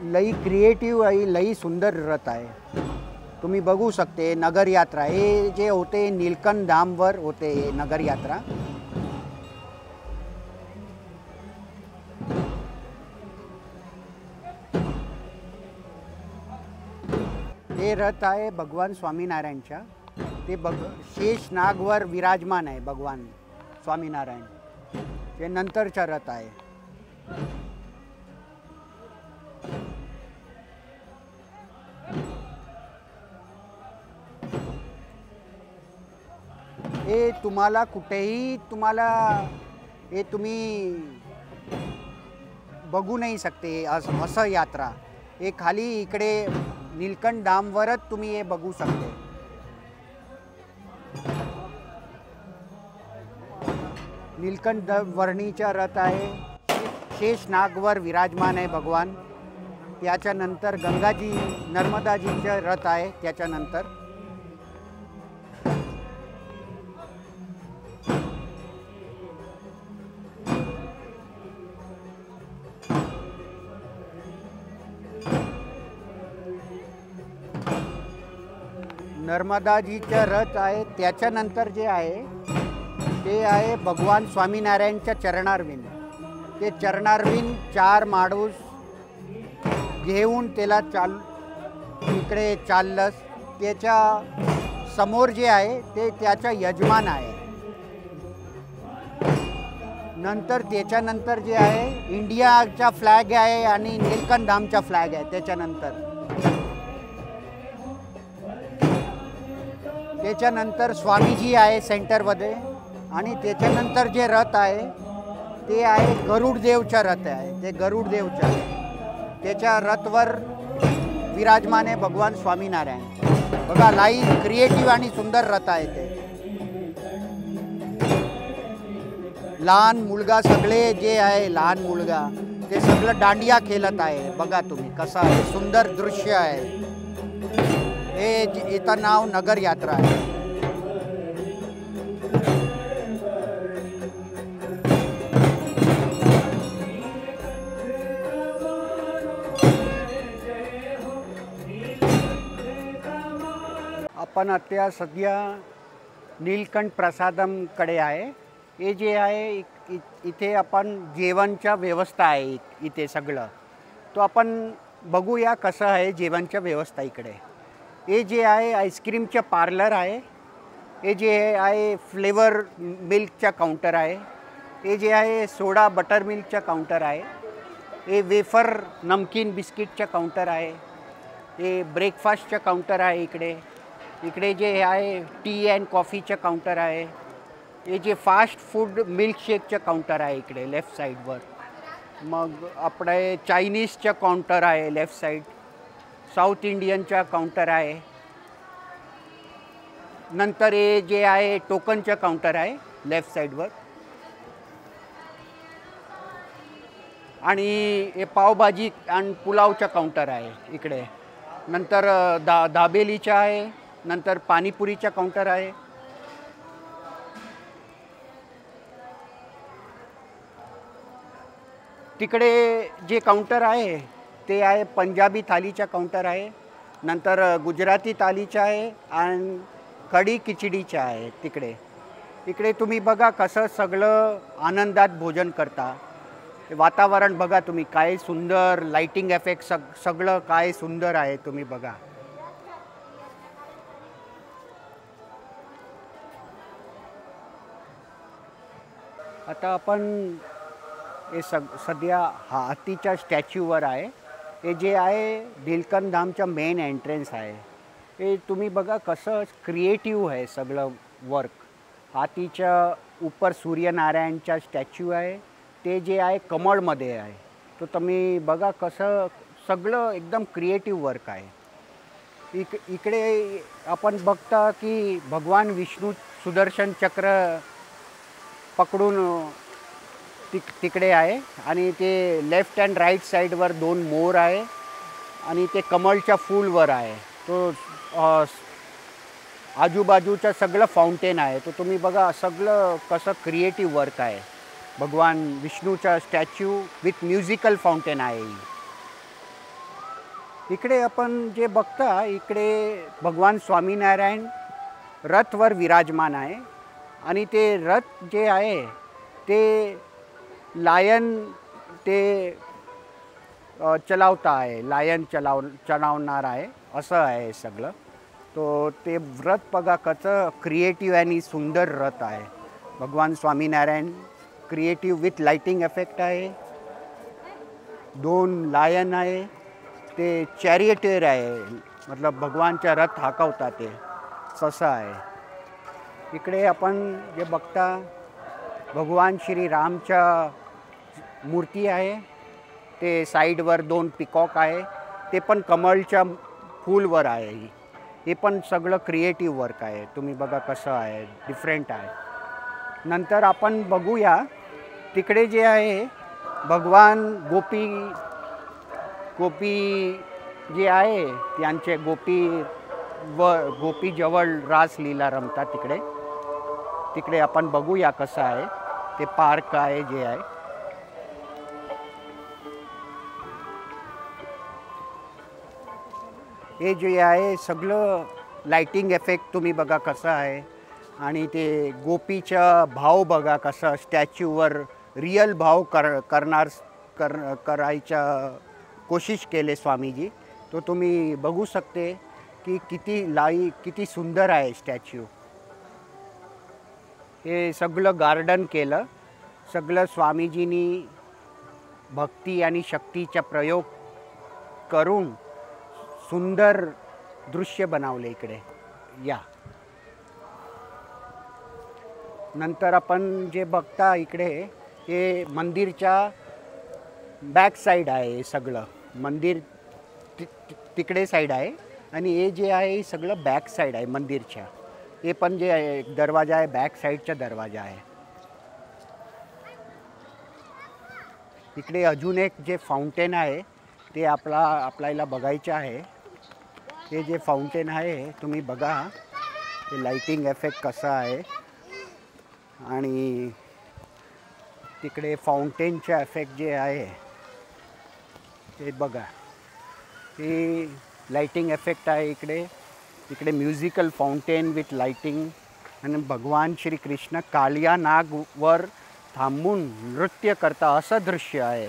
लई क्रिएटिव्ह आहे लई सुंदर रथ आहे. तुम्ही बघू शकते नगर यात्रा. हे जे होते नीलकंठ धामवर होते हे नगर यात्रा. हे रथ आहे भगवान स्वामीनारायणच्या. ते शेष नागवर विराजमान आहे भगवान स्वामीनारायण. ते नंतरचा रथ आहे. हे तुम्हाला कुठेही हे तुम्ही बघू नाही शकते असं यात्रा. हे खाली इकडे नीलकंठ धामवरच तुम्ही हे बघू शकते. नीलकंठ वर्णीचा रथ आहे. शेष नागवर विराजमान आहे भगवान. त्याच्यानंतर गंगाजी नर्मदाजीचा रथ आहे. त्याच्यानंतर नर्मदाजीचा रथ आहे. त्याच्यानंतर जे आहे ते आहे भगवान स्वामीनारायणच्या चरणारविंद. ते चरणारविंद 4 माणूस घेऊन त्याला इकडे चाललंस. त्याच्या समोर जे आहे ते त्याचा यजमान आहे. नंतर त्याच्यानंतर जे आहे इंडियाचा फ्लॅग आहे आणि नीलकंठ धामचा फ्लॅग आहे. त्याच्यानंतर स्वामीजी आहे सेंटरमध्ये. आणि त्याच्यानंतर जे रथ आहे ते आहे गरुडदेवचा रथ आहे. ते गरुडदेवचा त्याच्या रथवर विराजमान आहे भगवान स्वामीनारायण. बघा लाई क्रिएटिव्ह आणि सुंदर रथ आहे. ते लहान मुलगा सगळे जे आहे लहान मुलगा ते सगळं दांडिया खेळत आहे. बघा तुम्ही कसं आहे सुंदर दृश्य आहे. हे इथं नाव नगर यात्रा आहे. आपण आता सध्या नीलकंठ प्रसादमकडे आहे. हे जे आहे इथे आपण जेवणच्या व्यवस्था आहे इथे सगळं. तो आपण बघूया कसं आहे जेवणच्या व्यवस्था इकडे. हे जे आहे आईस्क्रीमचं पार्लर आहे. हे जे आहे फ्लेवर मिल्कचा काउंटर आहे. हे जे आहे सोडा बटर मिल्कचा काउंटर आहे. हे वेफर नमकीन बिस्किटचा काउंटर आहे. हे ब्रेकफास्टचं काउंटर आहे इकडे. इकडे जे आहे टी अँड कॉफीचं काउंटर आहे. हे जे फास्ट फूड मिल्कशेकचं काउंटर आहे इकडे लेफ्ट साईडवर. मग आपले चायनीजचं काउंटर आहे लेफ्ट साईड. साऊथ इंडियनचा काउंटर आहे. नंतर हे जे आहे टोकनचं काउंटर आहे लेफ्ट साईडवर. आणि हे पावभाजी आणि पुलावचं काउंटर आहे इकडे. नंतर दाबेलीचा आहे. नंतर पाणीपुरीचा काउंटर आहे. तिकडे जे काउंटर आहे ते आहे पंजाबी थालीचा काउंटर आहे. नंतर गुजराती थालीचा आहे आणि कढी खिचडीचा आहे तिकडे. इकडे तुम्ही बघा कसं सगळं आनंदात भोजन करता. वातावरण बघा तुम्ही काय सुंदर लाइटिंग इफेक्ट सगळं काय सुंदर आहे तुम्ही बघा. आता आपण हे सध्या हातीच्या स्टॅच्यूवर आहे. हे जे आहे नीलकंठ धामचा मेन एंट्रन्स आहे. हे तुम्ही बघा कसं क्रिएटिव्ह आहे सगळं वर्क. हातीच्या ऊपर सूर्यनारायणचा स्टॅच्यू आहे. ते जे आहे कमळमध्ये आहे. तो तुम्ही बघा कसं सगळं एकदम क्रिएटिव्ह वर्क आहे. इकडे आपण बघता की भगवान विष्णू सुदर्शन चक्र पकडून तिकडे आहे. आणि ते लेफ्ट अँड राईट साईडवर 2 मोर आहे. आणि ते कमळच्या फूलवर आहे. तो आजूबाजूचं सगळं फाउंटेन आहे. तो तुम्ही बघा सगळं कसं क्रिएटिव्ह वर्क आहे. भगवान विष्णूचा स्टॅच्यू विथ म्युझिकल फाउंटेन आहे. इकडे आपण जे बघता इकडे भगवान स्वामीनारायण रथवर विराजमान आहे. आणि ते रथ जे आहे ते लायन ते चलावता आहे. लायन चलावणार आहे असं आहे सगळं. तो ते रथ बघा कसं क्रिएटिव्ह आणि सुंदर रथ आहे. भगवान Swaminarayan creative with lighting effect आहे. 2 लायन आहे. ते चॅरियटेर आहे. मतलब भगवानचा रथ हाकवता ते तसं आहे. इकडे आपण जे बघता भगवान श्री रामच्या मूर्ती आहे. ते साईडवर 2 पिकॉक आहे. ते पण कमळच्या फूलवर आहे. हे पण सगळं क्रिएटिव्ह वर्क आहे. तुम्ही बघा कसं आहे डिफरंट आहे. नंतर आपण बघूया तिकडे जे आहे भगवान गोपी जे आहे त्यांचे गोपीजवळ रासलीला रमतात तिकडे. तिकडे आपण बघूया कसं आहे. ते पार्क आहे जे आहे. हे जे आहे सगळं लाइटिंग इफेक्ट तुम्ही बघा कसं आहे. आणि ते गोपीचा भाव बघा कसा स्टॅच्यूवर रियल भाव करायचा कोशिश केले स्वामीजी. तो तुम्ही बघू शकते की किती सुंदर आहे स्टॅच्यू. हे सगळं गार्डन केलं. सगळं स्वामीजींनी भक्ती आणि शक्तीचा प्रयोग करून सुंदर दृश्य बनवले इकडे. या नंतर आपण जे बघता इकडे हे मंदिरच्या बॅक साईड आहे. सगळं मंदिर तिकडे साईड आहे. आणि हे जे आहे सगळं बॅक साईड आहे मंदिरच्या. हे पण जे आहे दरवाजा आहे बॅक साईडचा दरवाजा आहे. इकडे अजून एक जे फाउंटेन आहे ते आपल्याला बघायचं आहे. हे जे फाउंटेन आहे तुम्ही बघा. हे लाइटिंग इफेक्ट कसा आहे. आणि तिकडे फाउंटेनचा इफेक्ट जे आहे ते बघा. हे लाइटिंग इफेक्ट आहे इकडे. इकडे म्युझिकल फाउंटेन विथ लाइटिंग आणि भगवान श्रीकृष्ण कालिया नागवर थांबून नृत्य करता असं दृश्य आहे.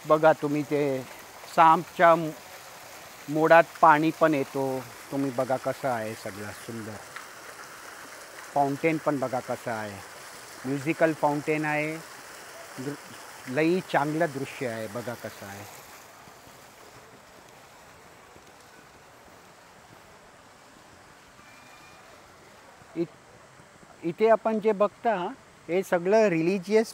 बघा तुम्ही ते सांपच्या मोडात पाणी पण येतो. तुम्ही बघा कसं आहे सगळं सुंदर. फाउंटेन पण बघा कसं आहे. म्युझिकल फाउंटेन आहे. लई चांगलं दृश्य आहे. बघा कसं आहे. इथे आपण जे बघता हे सगळं रिलिजियस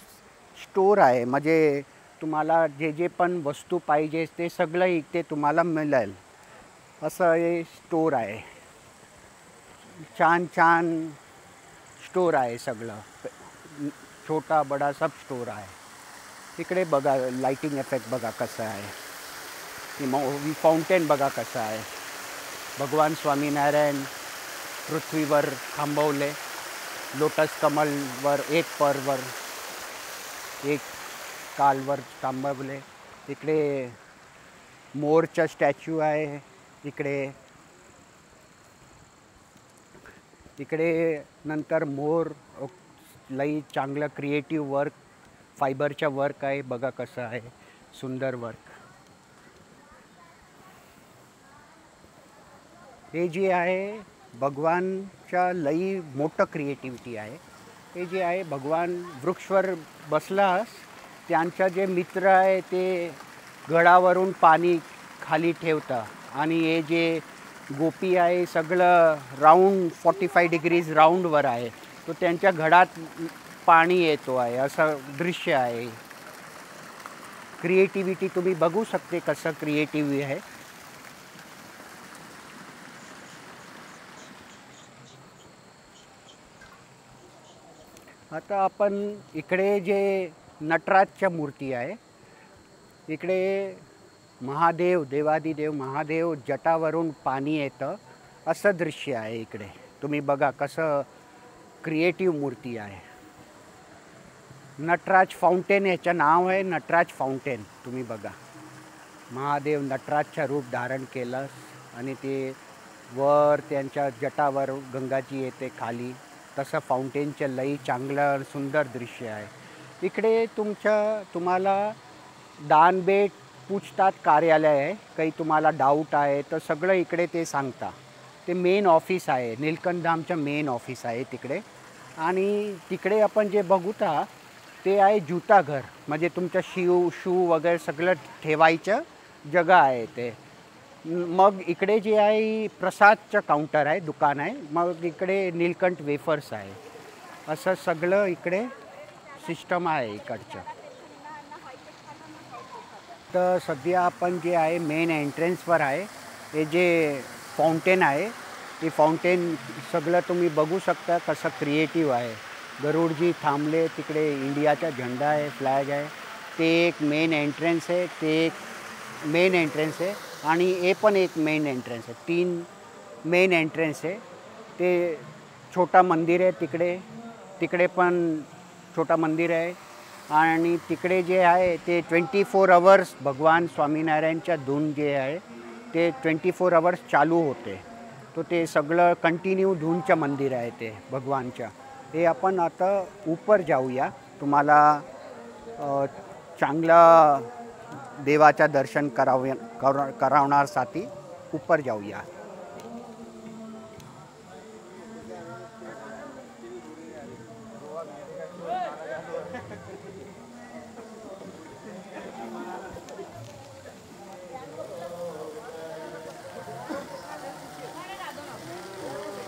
स्टोर आहे. म्हणजे तुम्हाला जे जे पण वस्तू पाहिजे ते सगळं इथे तुम्हाला मिळेल असं हे स्टोर आहे. छान छान स्टोर आहे सगळं. छोटा बडा सब स्टोर आहे. इकडे बघा लाइटिंग इफेक्ट बघा कसं आहे. फाउंटेन बघा कसं आहे. भगवान स्वामीनारायण पृथ्वीवर थांबवले. लोटस कमलवर एक परवर एक कालवर थांबवले. इकडे मोरचा स्टॅच्यू आहे. इकडे नंतर मोर लई चांगलं क्रिएटिव्ह वर्क फायबरचा वर्क आहे. बघा कसं आहे सुंदर वर्क. हे जे आहे भगवानच्या लई मोठं क्रिएटिव्हिटी आहे. हे जे आहे भगवान वृक्षवर बसलास त्यांचा जे मित्र आहे ते गडावरून पाणी खाली ठेवता आणि हे जे गोपी आहे सगळं राऊंड 45 डिग्रीज राऊंडवर आहे. तो त्यांच्या घडात पाणी येतो आहे असं दृश्य आहे. क्रिएटिव्हिटी तुम्ही बघू शकते कसं क्रिएटिव्ह आहे. आता आपण इकडे जे नटराजच्या मूर्ती आहे. इकडे महादेव देवादिदेव महादेव जटावरून पाणी येतं असं दृश्य आहे. इकडे तुम्ही बघा कसं क्रिएटिव्ह मूर्ती आहे. नटराज फाउंटेन याचं नाव आहे. नटराज फाउंटेन. तुम्ही बघा महादेव नटराजचं रूप धारण केलं आणि ते वर त्यांच्या जटावर गंगाजी येते खाली. तसं फाउंटेनचं लई चांगलं सुंदर दृश्य आहे. इकडे तुम्हाला दानबेट पूछताछ कार्यालय आहे. काही तुम्हाला डाऊट आहे तर सगळं इकडे ते सांगता. ते मेन ऑफिस आहे. नीलकंठ मेन ऑफिस आहे तिकडे. आणि तिकडे आपण जे बघूता ते आहे जुता घर. म्हणजे तुमचं शू वगैरे सगळं ठेवायचं जगा आहे ते. मग इकडे जे आहे प्रसादचं काउंटर आहे दुकान आहे. मग इकडे नीलकंठ वेफर्स आहे. असं सगळं इकडे सिस्टम आहे इकडचं. तर सध्या आपण जे आहे मेन एंट्रन्सवर आहे. हे जे फाउंटेन आहे ते फाउंटेन सगळं तुम्ही बघू शकता कसं क्रिएटिव्ह आहे. गरुडजी थांबले. तिकडे इंडियाचा झेंडा आहे फ्लॅग आहे. ते एक मेन एंट्रन्स आहे. ते एक मेन एंट्रन्स आहे आणि हे पण एक मेन एंट्रन्स आहे. 3 मेन एंट्रन्स आहे. ते छोटा मंदिर आहे तिकडे पण छोटा मंदिर आहे. आणि तिकडे जे आहे ते 24 आवर्स भगवान स्वामीनारायणच्या धून जे आहे ते 24 आवर्स चालू होते. तो ते सगळं कंटिन्यू धूनचं मंदिर आहे ते भगवानच्या. हे आपण आता ऊपर जाऊया. तुम्हाला चांगलं देवाचं दर्शन करावण्यासाठी ऊपर जाऊया.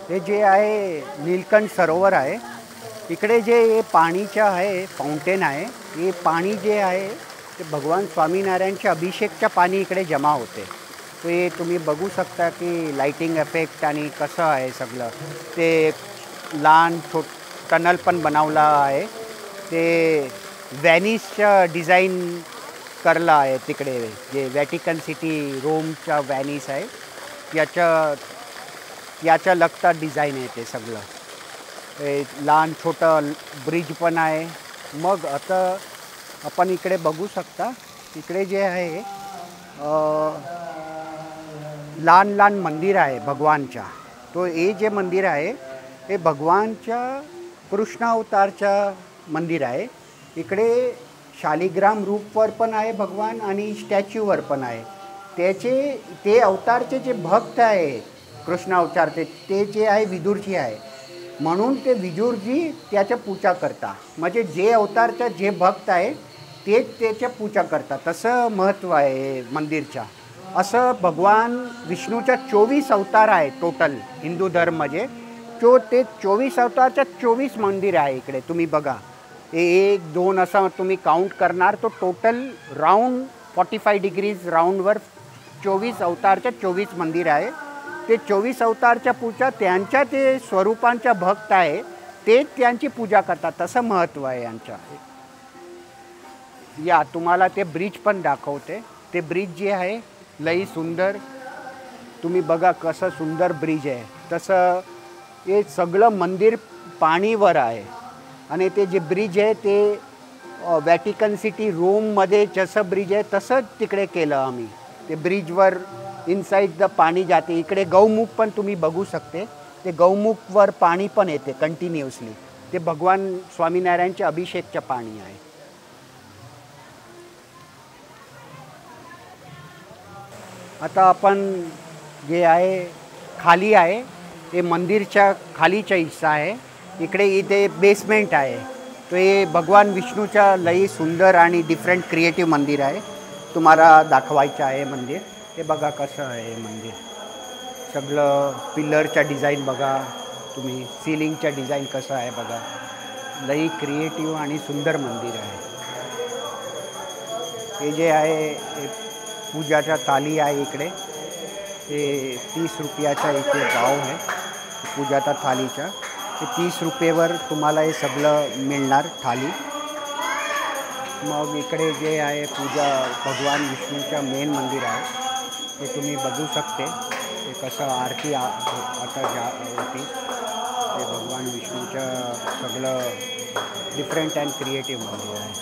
हे जे आहे नीलकंठ सरोवर आहे. इकडे जे पाणीचं आहे फाउंटेन आहे. हे पाणी जे आहे ते भगवान स्वामीनारायणच्या अभिषेकचं पाणी इकडे जमा होते. तो हे तुम्ही बघू शकता की लाइटिंग इफेक्ट आणि कसं आहे सगळं. ते लहान टनल पण बनवला आहे. ते व्हॅनिसचं डिझाईन करलं आहे तिकडे. जे व्हॅटिकन सिटी रोमचा व्हॅनिस आहे याच्या लगता डिझाईन आहे ते सगळं. लहान छोटं ब्रिज पण आहे. मग आता आपण इकडे बघू शकता. इकडे जे आहे लहान लहान मंदिर आहे भगवानच्या. तो हे जे मंदिर आहे हे भगवानच्या कृष्ण अवतारच्या मंदिर आहे. इकडे शालिग्राम रूपवर पण आहे भगवान आणि स्टॅच्यूवर पण आहे. ते अवतारचे जे भक्त आहे कृष्ण अवतारचे ते जे आहे विदुरजी आहे, म्हणून ते विदुरजी त्याच्या पूजा करता. म्हणजे जे अवतारचा जे भक्त आहे तेच त्याच्या पूजा करतात. तसं महत्त्व आहे मंदिरच्या. असं भगवान विष्णूच्या 24 अवतार आहे टोटल हिंदू धर्म म्हणजे. ते 24 अवतारच्या 24 मंदिर आहे इकडे. तुम्ही बघा, 1 2 असं तुम्ही काउंट करणार तो टोटल राऊंड 45 डिग्रीज राऊंडवर 24 अवतारच्या 24 मंदिर आहे. ते 24 अवतारच्या पूजा त्यांच्या ते स्वरूपांच्या भक्त आहे ते त्यांची पूजा करतात. तसं महत्त्व आहे यांच्या. या तुम्हाला ते ब्रिज पण दाखवते. ते ब्रिज जे आहे लई सुंदर. तुम्ही बघा कसं सुंदर ब्रिज आहे. तसं हे सगळं मंदिर पाणीवर आहे. आणि ते जे ब्रिज आहे ते व्हॅटिकन सिटी रोममध्ये जसं ब्रिज आहे तसंच तिकडे केलं आम्ही. ते ब्रिजवर इनसाइड द पाणी जाते. इकडे गौमुख पण तुम्ही बघू शकते. ते गौमुखवर पाणी पण येते कंटिन्युअसली. ते भगवान स्वामीनारायणचे अभिषेकचं पाणी आहे. आता आपण जे आहे खाली आहे ते मंदिरच्या खालीचा हिस्सा आहे. इथे बेसमेंट आहे. तो हे भगवान विष्णूच्या लई सुंदर आणि डिफरंट क्रिएटिव्ह मंदिर आहे. तुम्हाला दाखवायचं आहे मंदिर. हे बघा कसं आहे मंदिर. सगळं पिलरच्या डिझाईन बघा तुम्ही. सिलिंगच्या डिझाईन कसं आहे बघा. लई क्रिएटिव्ह आणि सुंदर मंदिर आहे. हे जे आहे पूजाच्या थाली आहे इकडे. ते 30 रुपयाचा इथे भाव आहे पूजाच्या थालीचा. ते 30 रुपयेवर तुम्हाला हे सगळं मिळणार थाली. मग इकडे जे आहे पूजा भगवान विष्णूच्या मेन मंदिर आहे. ते तुम्ही बघू शकते. ते कसं आरती आता होती. ते भगवान विष्णूचं सगळं डिफरंट अँड क्रिएटिव्ह मंदिर आहे.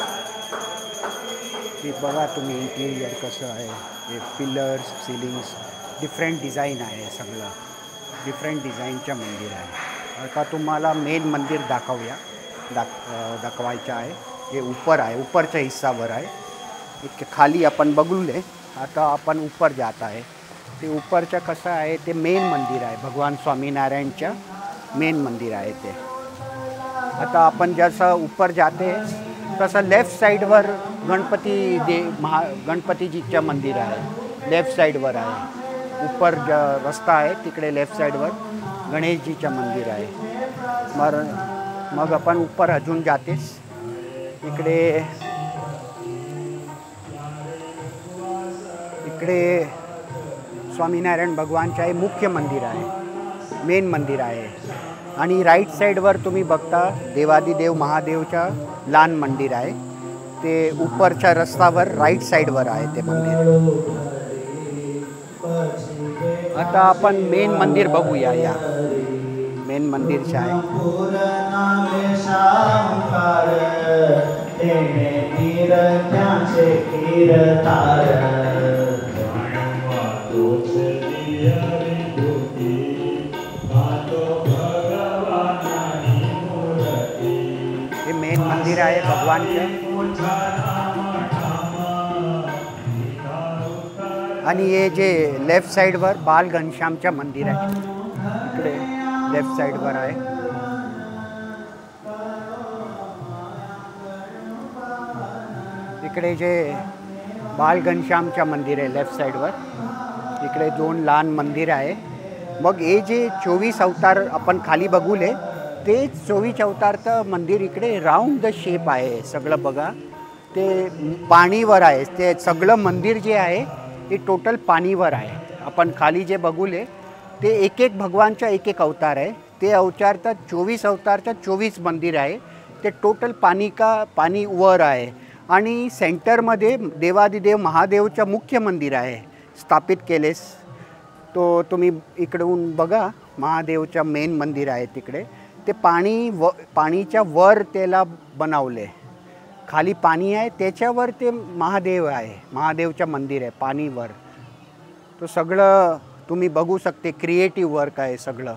ते बघा तुम्ही इंटिरियर कसं आहे. ते पिलर्स सिलिंग्स डिफरंट डिझाईन आहे. सगळं डिफरंट डिझाईनचं मंदिर आहे. आता तुम्हाला मेन मंदिर दाखवायचं आहे. हे ऊपर आहे. ऊपरच्या हिस्सावर आहे. इतके खाली आपण बघूले. आता आपण ऊपर जात आहे. ते ऊपरचं कसं आहे ते मेन मंदिर आहे. भगवान स्वामीनारायणचं मेन मंदिर आहे ते. आता आपण जसं ऊपर जाते तसं लेफ्ट साईडवर गणपतीजीचं मंदिर आहे. लेफ्ट साईडवर आहे. ऊपर रस्ता आहे तिकडे लेफ्ट साईडवर गणेशजीचं मंदिर आहे. मग आपण ऊपर अजून जातेस. इकडे स्वामीनारायण भगवानचं हे मुख्य मंदिर आहे. मेन मंदिर आहे. आणि राईट साईडवर तुम्ही बघता देवादिदेव महादेवचं लहान मंदिर आहे. ते ऊपरच्या रस्त्यावर राईट साईडवर आहे ते मंदिर. आता आपण मेन मंदिर बघूया. या मेन मंदिरचं आहे. हे मेन मंदिर आहे भगवानचं. आणि हे जे लेफ्ट साईडवर बाल घनश्यामचं मंदिर आहे. इकडे लेफ्ट साईडवर आहे. इकडे जे बाल घनश्यामचं मंदिर आहे लेफ्ट साईडवर. इकडे 2 लहान मंदिर आहे. मग हे जे 24 अवतार आपण खाली बघूले ते 24 अवतारचं मंदिर इकडे राऊंड द शेप आहे. सगळं बघा ते पाणीवर आहे. ते सगळं मंदिर जे आहे ते टोटल पाणीवर आहे. आपण खाली जे बघूले ते एक भगवानचा एक अवतार आहे. ते अवतारचा 24 अवतारचा 24 मंदिर आहे. ते टोटल पाणी वर आहे. आणि सेंटरमध्ये देवादिदेव महादेवचं मुख्य मंदिर आहे स्थापित केलेस. तो तुम्ही इकडून बघा महादेवचं मेन मंदिर आहे तिकडे. ते पाणीच्या वर त्याला बनवले. खाली पाणी आहे त्याच्यावर ते महादेव आहे. महादेवचं मंदिर आहे पाणीवर. तो सगळं तुम्ही बघू शकते क्रिएटिव्ह वर्क आहे सगळं.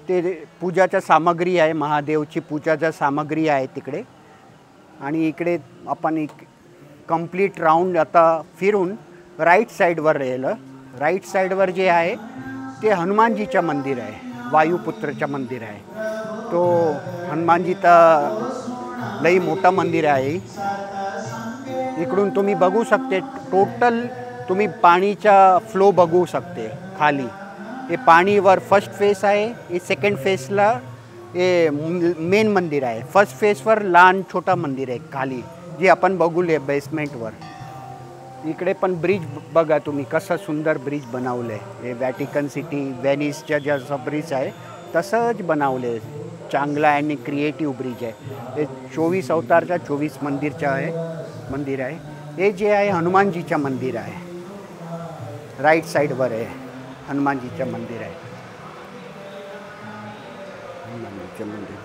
ते पूजाच्या सामग्री आहे, महादेवची पूजाच्या सामग्री आहे तिकडे. आणि इकडे आपण कंप्लीट राऊंड आता फिरून राईट साईडवर राहिलं. राईट साईडवर जे आहे ते हनुमानजीचं मंदिर आहे, वायुपुत्रचं मंदिर आहे. तो हनुमानजीचं लई मोठं मंदिर आहे. इकडून तुम्ही बघू शकते टोटल तुम्ही पाणीचा फ्लो बघू शकते खाली. हे पाणीवर फर्स्ट फेस आहे, हे सेकंड फेसला हे मेन मंदिर आहे. फर्स्ट फेसवर लहान छोटा मंदिर आहे खाली जे आपण बघूले बेसमेंटवर. इकडे पण ब्रिज बघा तुम्ही कसं सुंदर ब्रिज बनवलं आहे. हे व्हॅटिकन सिटी व्हेनिसच्या जसं ब्रिज आहे तसंच बनवलं आहे. चांगला आणि क्रिएटिव्ह ब्रिज आहे. हे 24 अवतारच्या 24 मंदिर आहे. हे जे आहे हनुमानजीचं मंदिर आहे. राईट साईडवर आहे हनुमानजीचं मंदिर आहे. हनुमानजीचं मंदिर.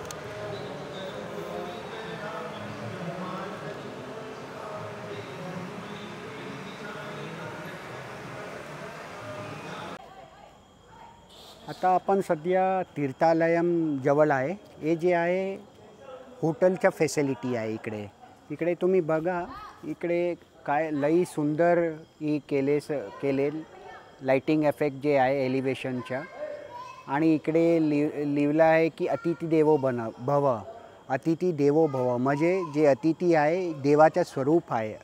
आता आपण सध्या तीर्थालयम जवळ आहे. हे जे आहे हॉटेलच्या फॅसिलिटी आहे इकडे. इकडे तुम्ही बघा इकडे काय लई सुंदर ही केले लाइटिंग इफेक्ट जे आहे एलिव्हेशनच्या. आणि इकडे लिहिलं आहे की अतिथी देवो भव. अतिथी देवो भव म्हणजे जे अतिथी आहे देवाचं स्वरूप आहे.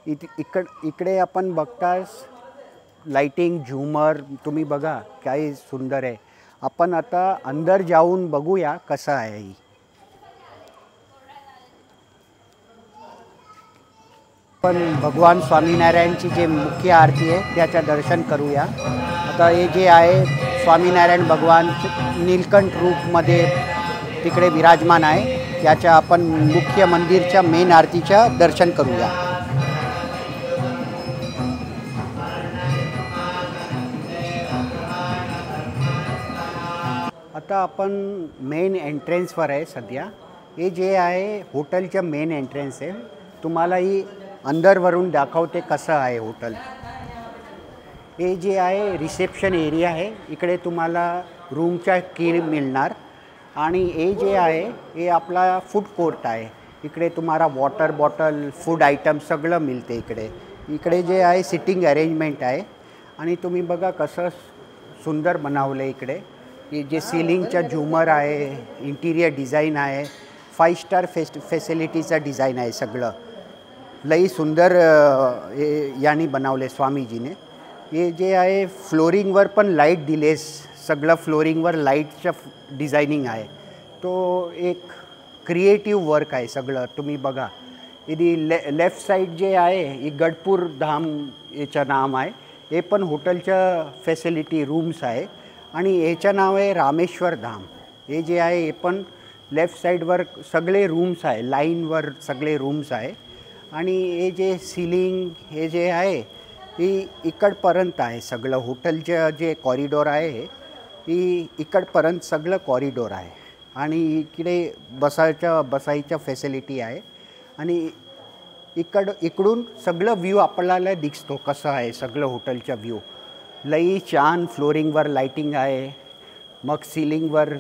इकडे आपण बघतास लाइटिंग झूमर तुम्ही बघा काय सुंदर आहे. आपण आता अंदर जाऊन बघूया कसं आहे. पण भगवान स्वामीनारायणची जे मुख्य आरती आहे त्याचं दर्शन करूया. आता हे जे आहे स्वामीनारायण भगवान नीलकंठ रूपमध्ये तिकडे विराजमान आहे. त्याच्या आपण मुख्य मंदिरच्या मेन आरतीचं दर्शन करूया. आता आपण मेन एंट्रन्सवर आहे सध्या. हे जे आहे हॉटेलचं मेन एंट्रन्स आहे. तुम्हाला ही अंदरवरून दाखवते कसं आहे हॉटेल. हे जे आहे रिसेप्शन एरिया आहे. इकडे तुम्हाला रूमच्या की मिळणार. आणि हे जे आहे हे आपला फूड कोर्ट आहे. इकडे तुम्हाला वॉटर बॉटल फूड आयटम सगळं मिळते इकडे. इकडे जे आहे सिटिंग अरेंजमेंट आहे. आणि तुम्ही बघा कसं सुंदर बनवलं आहे इकडे. हे जे सिलिंगच्या झुमर आहे, इंटिरियर डिझाईन आहे, 5 स्टार फॅसिलिटीचं डिझाईन आहे सगळं. लई सुंदर यांनी बनवले स्वामीजीने. हे जे आहे फ्लोरिंगवर पण लाईट दिले. सगळं फ्लोरिंगवर लाईटचं डिझायनिंग आहे. तो एक क्रिएटिव्ह वर्क आहे सगळं. तुम्ही बघा इथे लेफ्ट साईड जे आहे ही गडपूर धाम याचं नाव आहे. हे पण हॉटेलच्या फॅसिलिटी रूम्स आहे. आणि याचं नाव आहे रामेश्वर धाम. हे जे आहे हे पण लेफ्ट साईडवर सगळे रूम्स आहे, लाईनवर सगळे रूम्स आहे. आणि हे जे सिलिंग हे जे आहे ही इकडपर्यंत आहे सगळं. हॉटेलचं जे कॉरिडॉर आहे ही इकडपर्यंत सगळं कॉरिडॉर आहे. आणि इकडे बसायच्या फॅसिलिटी आहे. आणि इकडून सगळं व्ह्यू आपल्याला दिसतो कसं आहे सगळं हॉटेलचा व्ह्यू. लई छान फ्लोरिंगवर लाइटिंग आहे. मग सिलिंगवर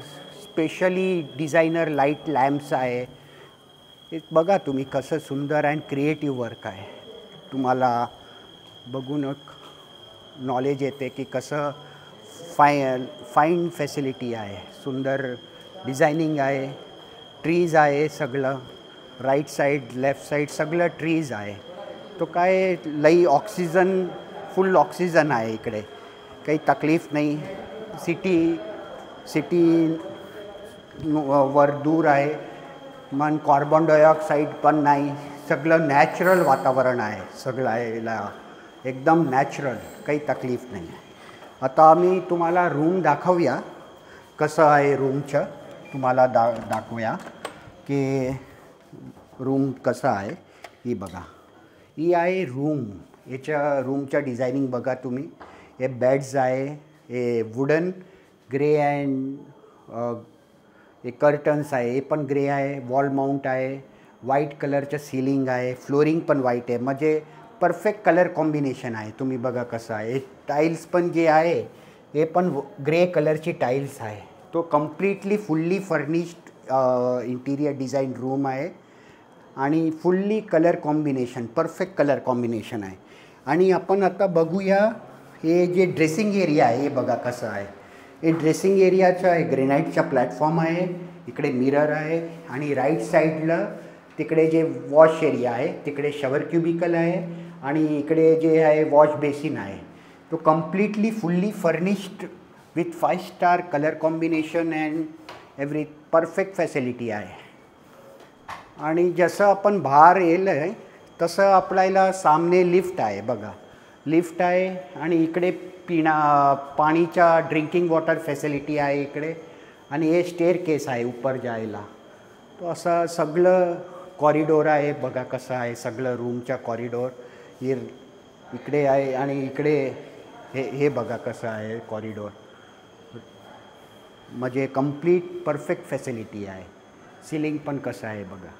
स्पेशली डिझायनर लाईट लॅम्प्स आहे. हे बघा तुम्ही कसं सुंदर आणि क्रिएटिव्ह वर्क आहे. तुम्हाला बघून नॉलेज येते की कसं फाईन फॅसिलिटी आहे. सुंदर डिझायनिंग आहे. ट्रीज आहे सगळं. राईट साईड लेफ्ट साईड सगळं ट्रीज आहे. तो काय लई ऑक्सिजन फुल ऑक्सिजन आहे इकडे. काही तकलीफ नाही. सिटी वर दूर आहे. मन कार्बन डायऑक्साईड पण नाही. सगळं नॅचरल वातावरण आहे सगळं याला. एकदम नॅचरल. काही तकलीफ नाही आहे. आता आम्ही तुम्हाला रूम दाखवूया कसं आहे रूमचं. तुम्हाला दाखवूया की रूम कसं आहे. ही बघा ही आहे रूम. याच्या रूमचं डिझायनिंग बघा तुम्ही. हे बेड्स आहे. हे वुडन ग्रे अँड हे कर्टन्स आहे हे पण ग्रे आहे. वॉल माउंट आहे. व्हाईट कलरचं सिलिंग आहे. फ्लोरिंग पण व्हाईट आहे. म्हणजे परफेक्ट कलर कॉम्बिनेशन आहे. तुम्ही बघा कसं आहे. टाईल्स पण जे आहे हे पण ग्रे कलरची टाईल्स आहे. तो completely fully furnished interior design room आहे आणि fully colour combination, perfect colour combination आहे. आणि आपण आता बघूया हे जे ड्रेसिंग एरिया आहे हे बघा कसं आहे. हे ड्रेसिंग एरियाचं आहे, ग्रेनाईटचा प्लॅटफॉर्म आहे, इकडे मिरर आहे आणि राईट साईडला तिकडे जे वॉश एरिया आहे तिकडे शवर क्युबिकल आहे आणि इकडे जे आहे वॉश बेसिन आहे. तो completely fully furnished with 5 star colour combination and every perfect facility आहे. आणि जसं आपण बाहेर येलं आहे तसं आपल्याला सामने लिफ्ट आहे बघा. लिफ्ट आहे आणि इकडे पाणीच्या ड्रिंकिंग वॉटर फॅसिलिटी आहे इकडे आणि हे स्टेअर केस आहे ऊपर जायला. तो असं सगळं कॉरिडोर आहे बघा कसं आहे सगळं रूमच्या कॉरिडोर हे इकडे आहे आणि इकडे हे बघा कसं आहे कॉरिडोर. म्हणजे कंप्लीट परफेक्ट फॅसिलिटी आहे. सिलिंग पण कसं आहे बघा.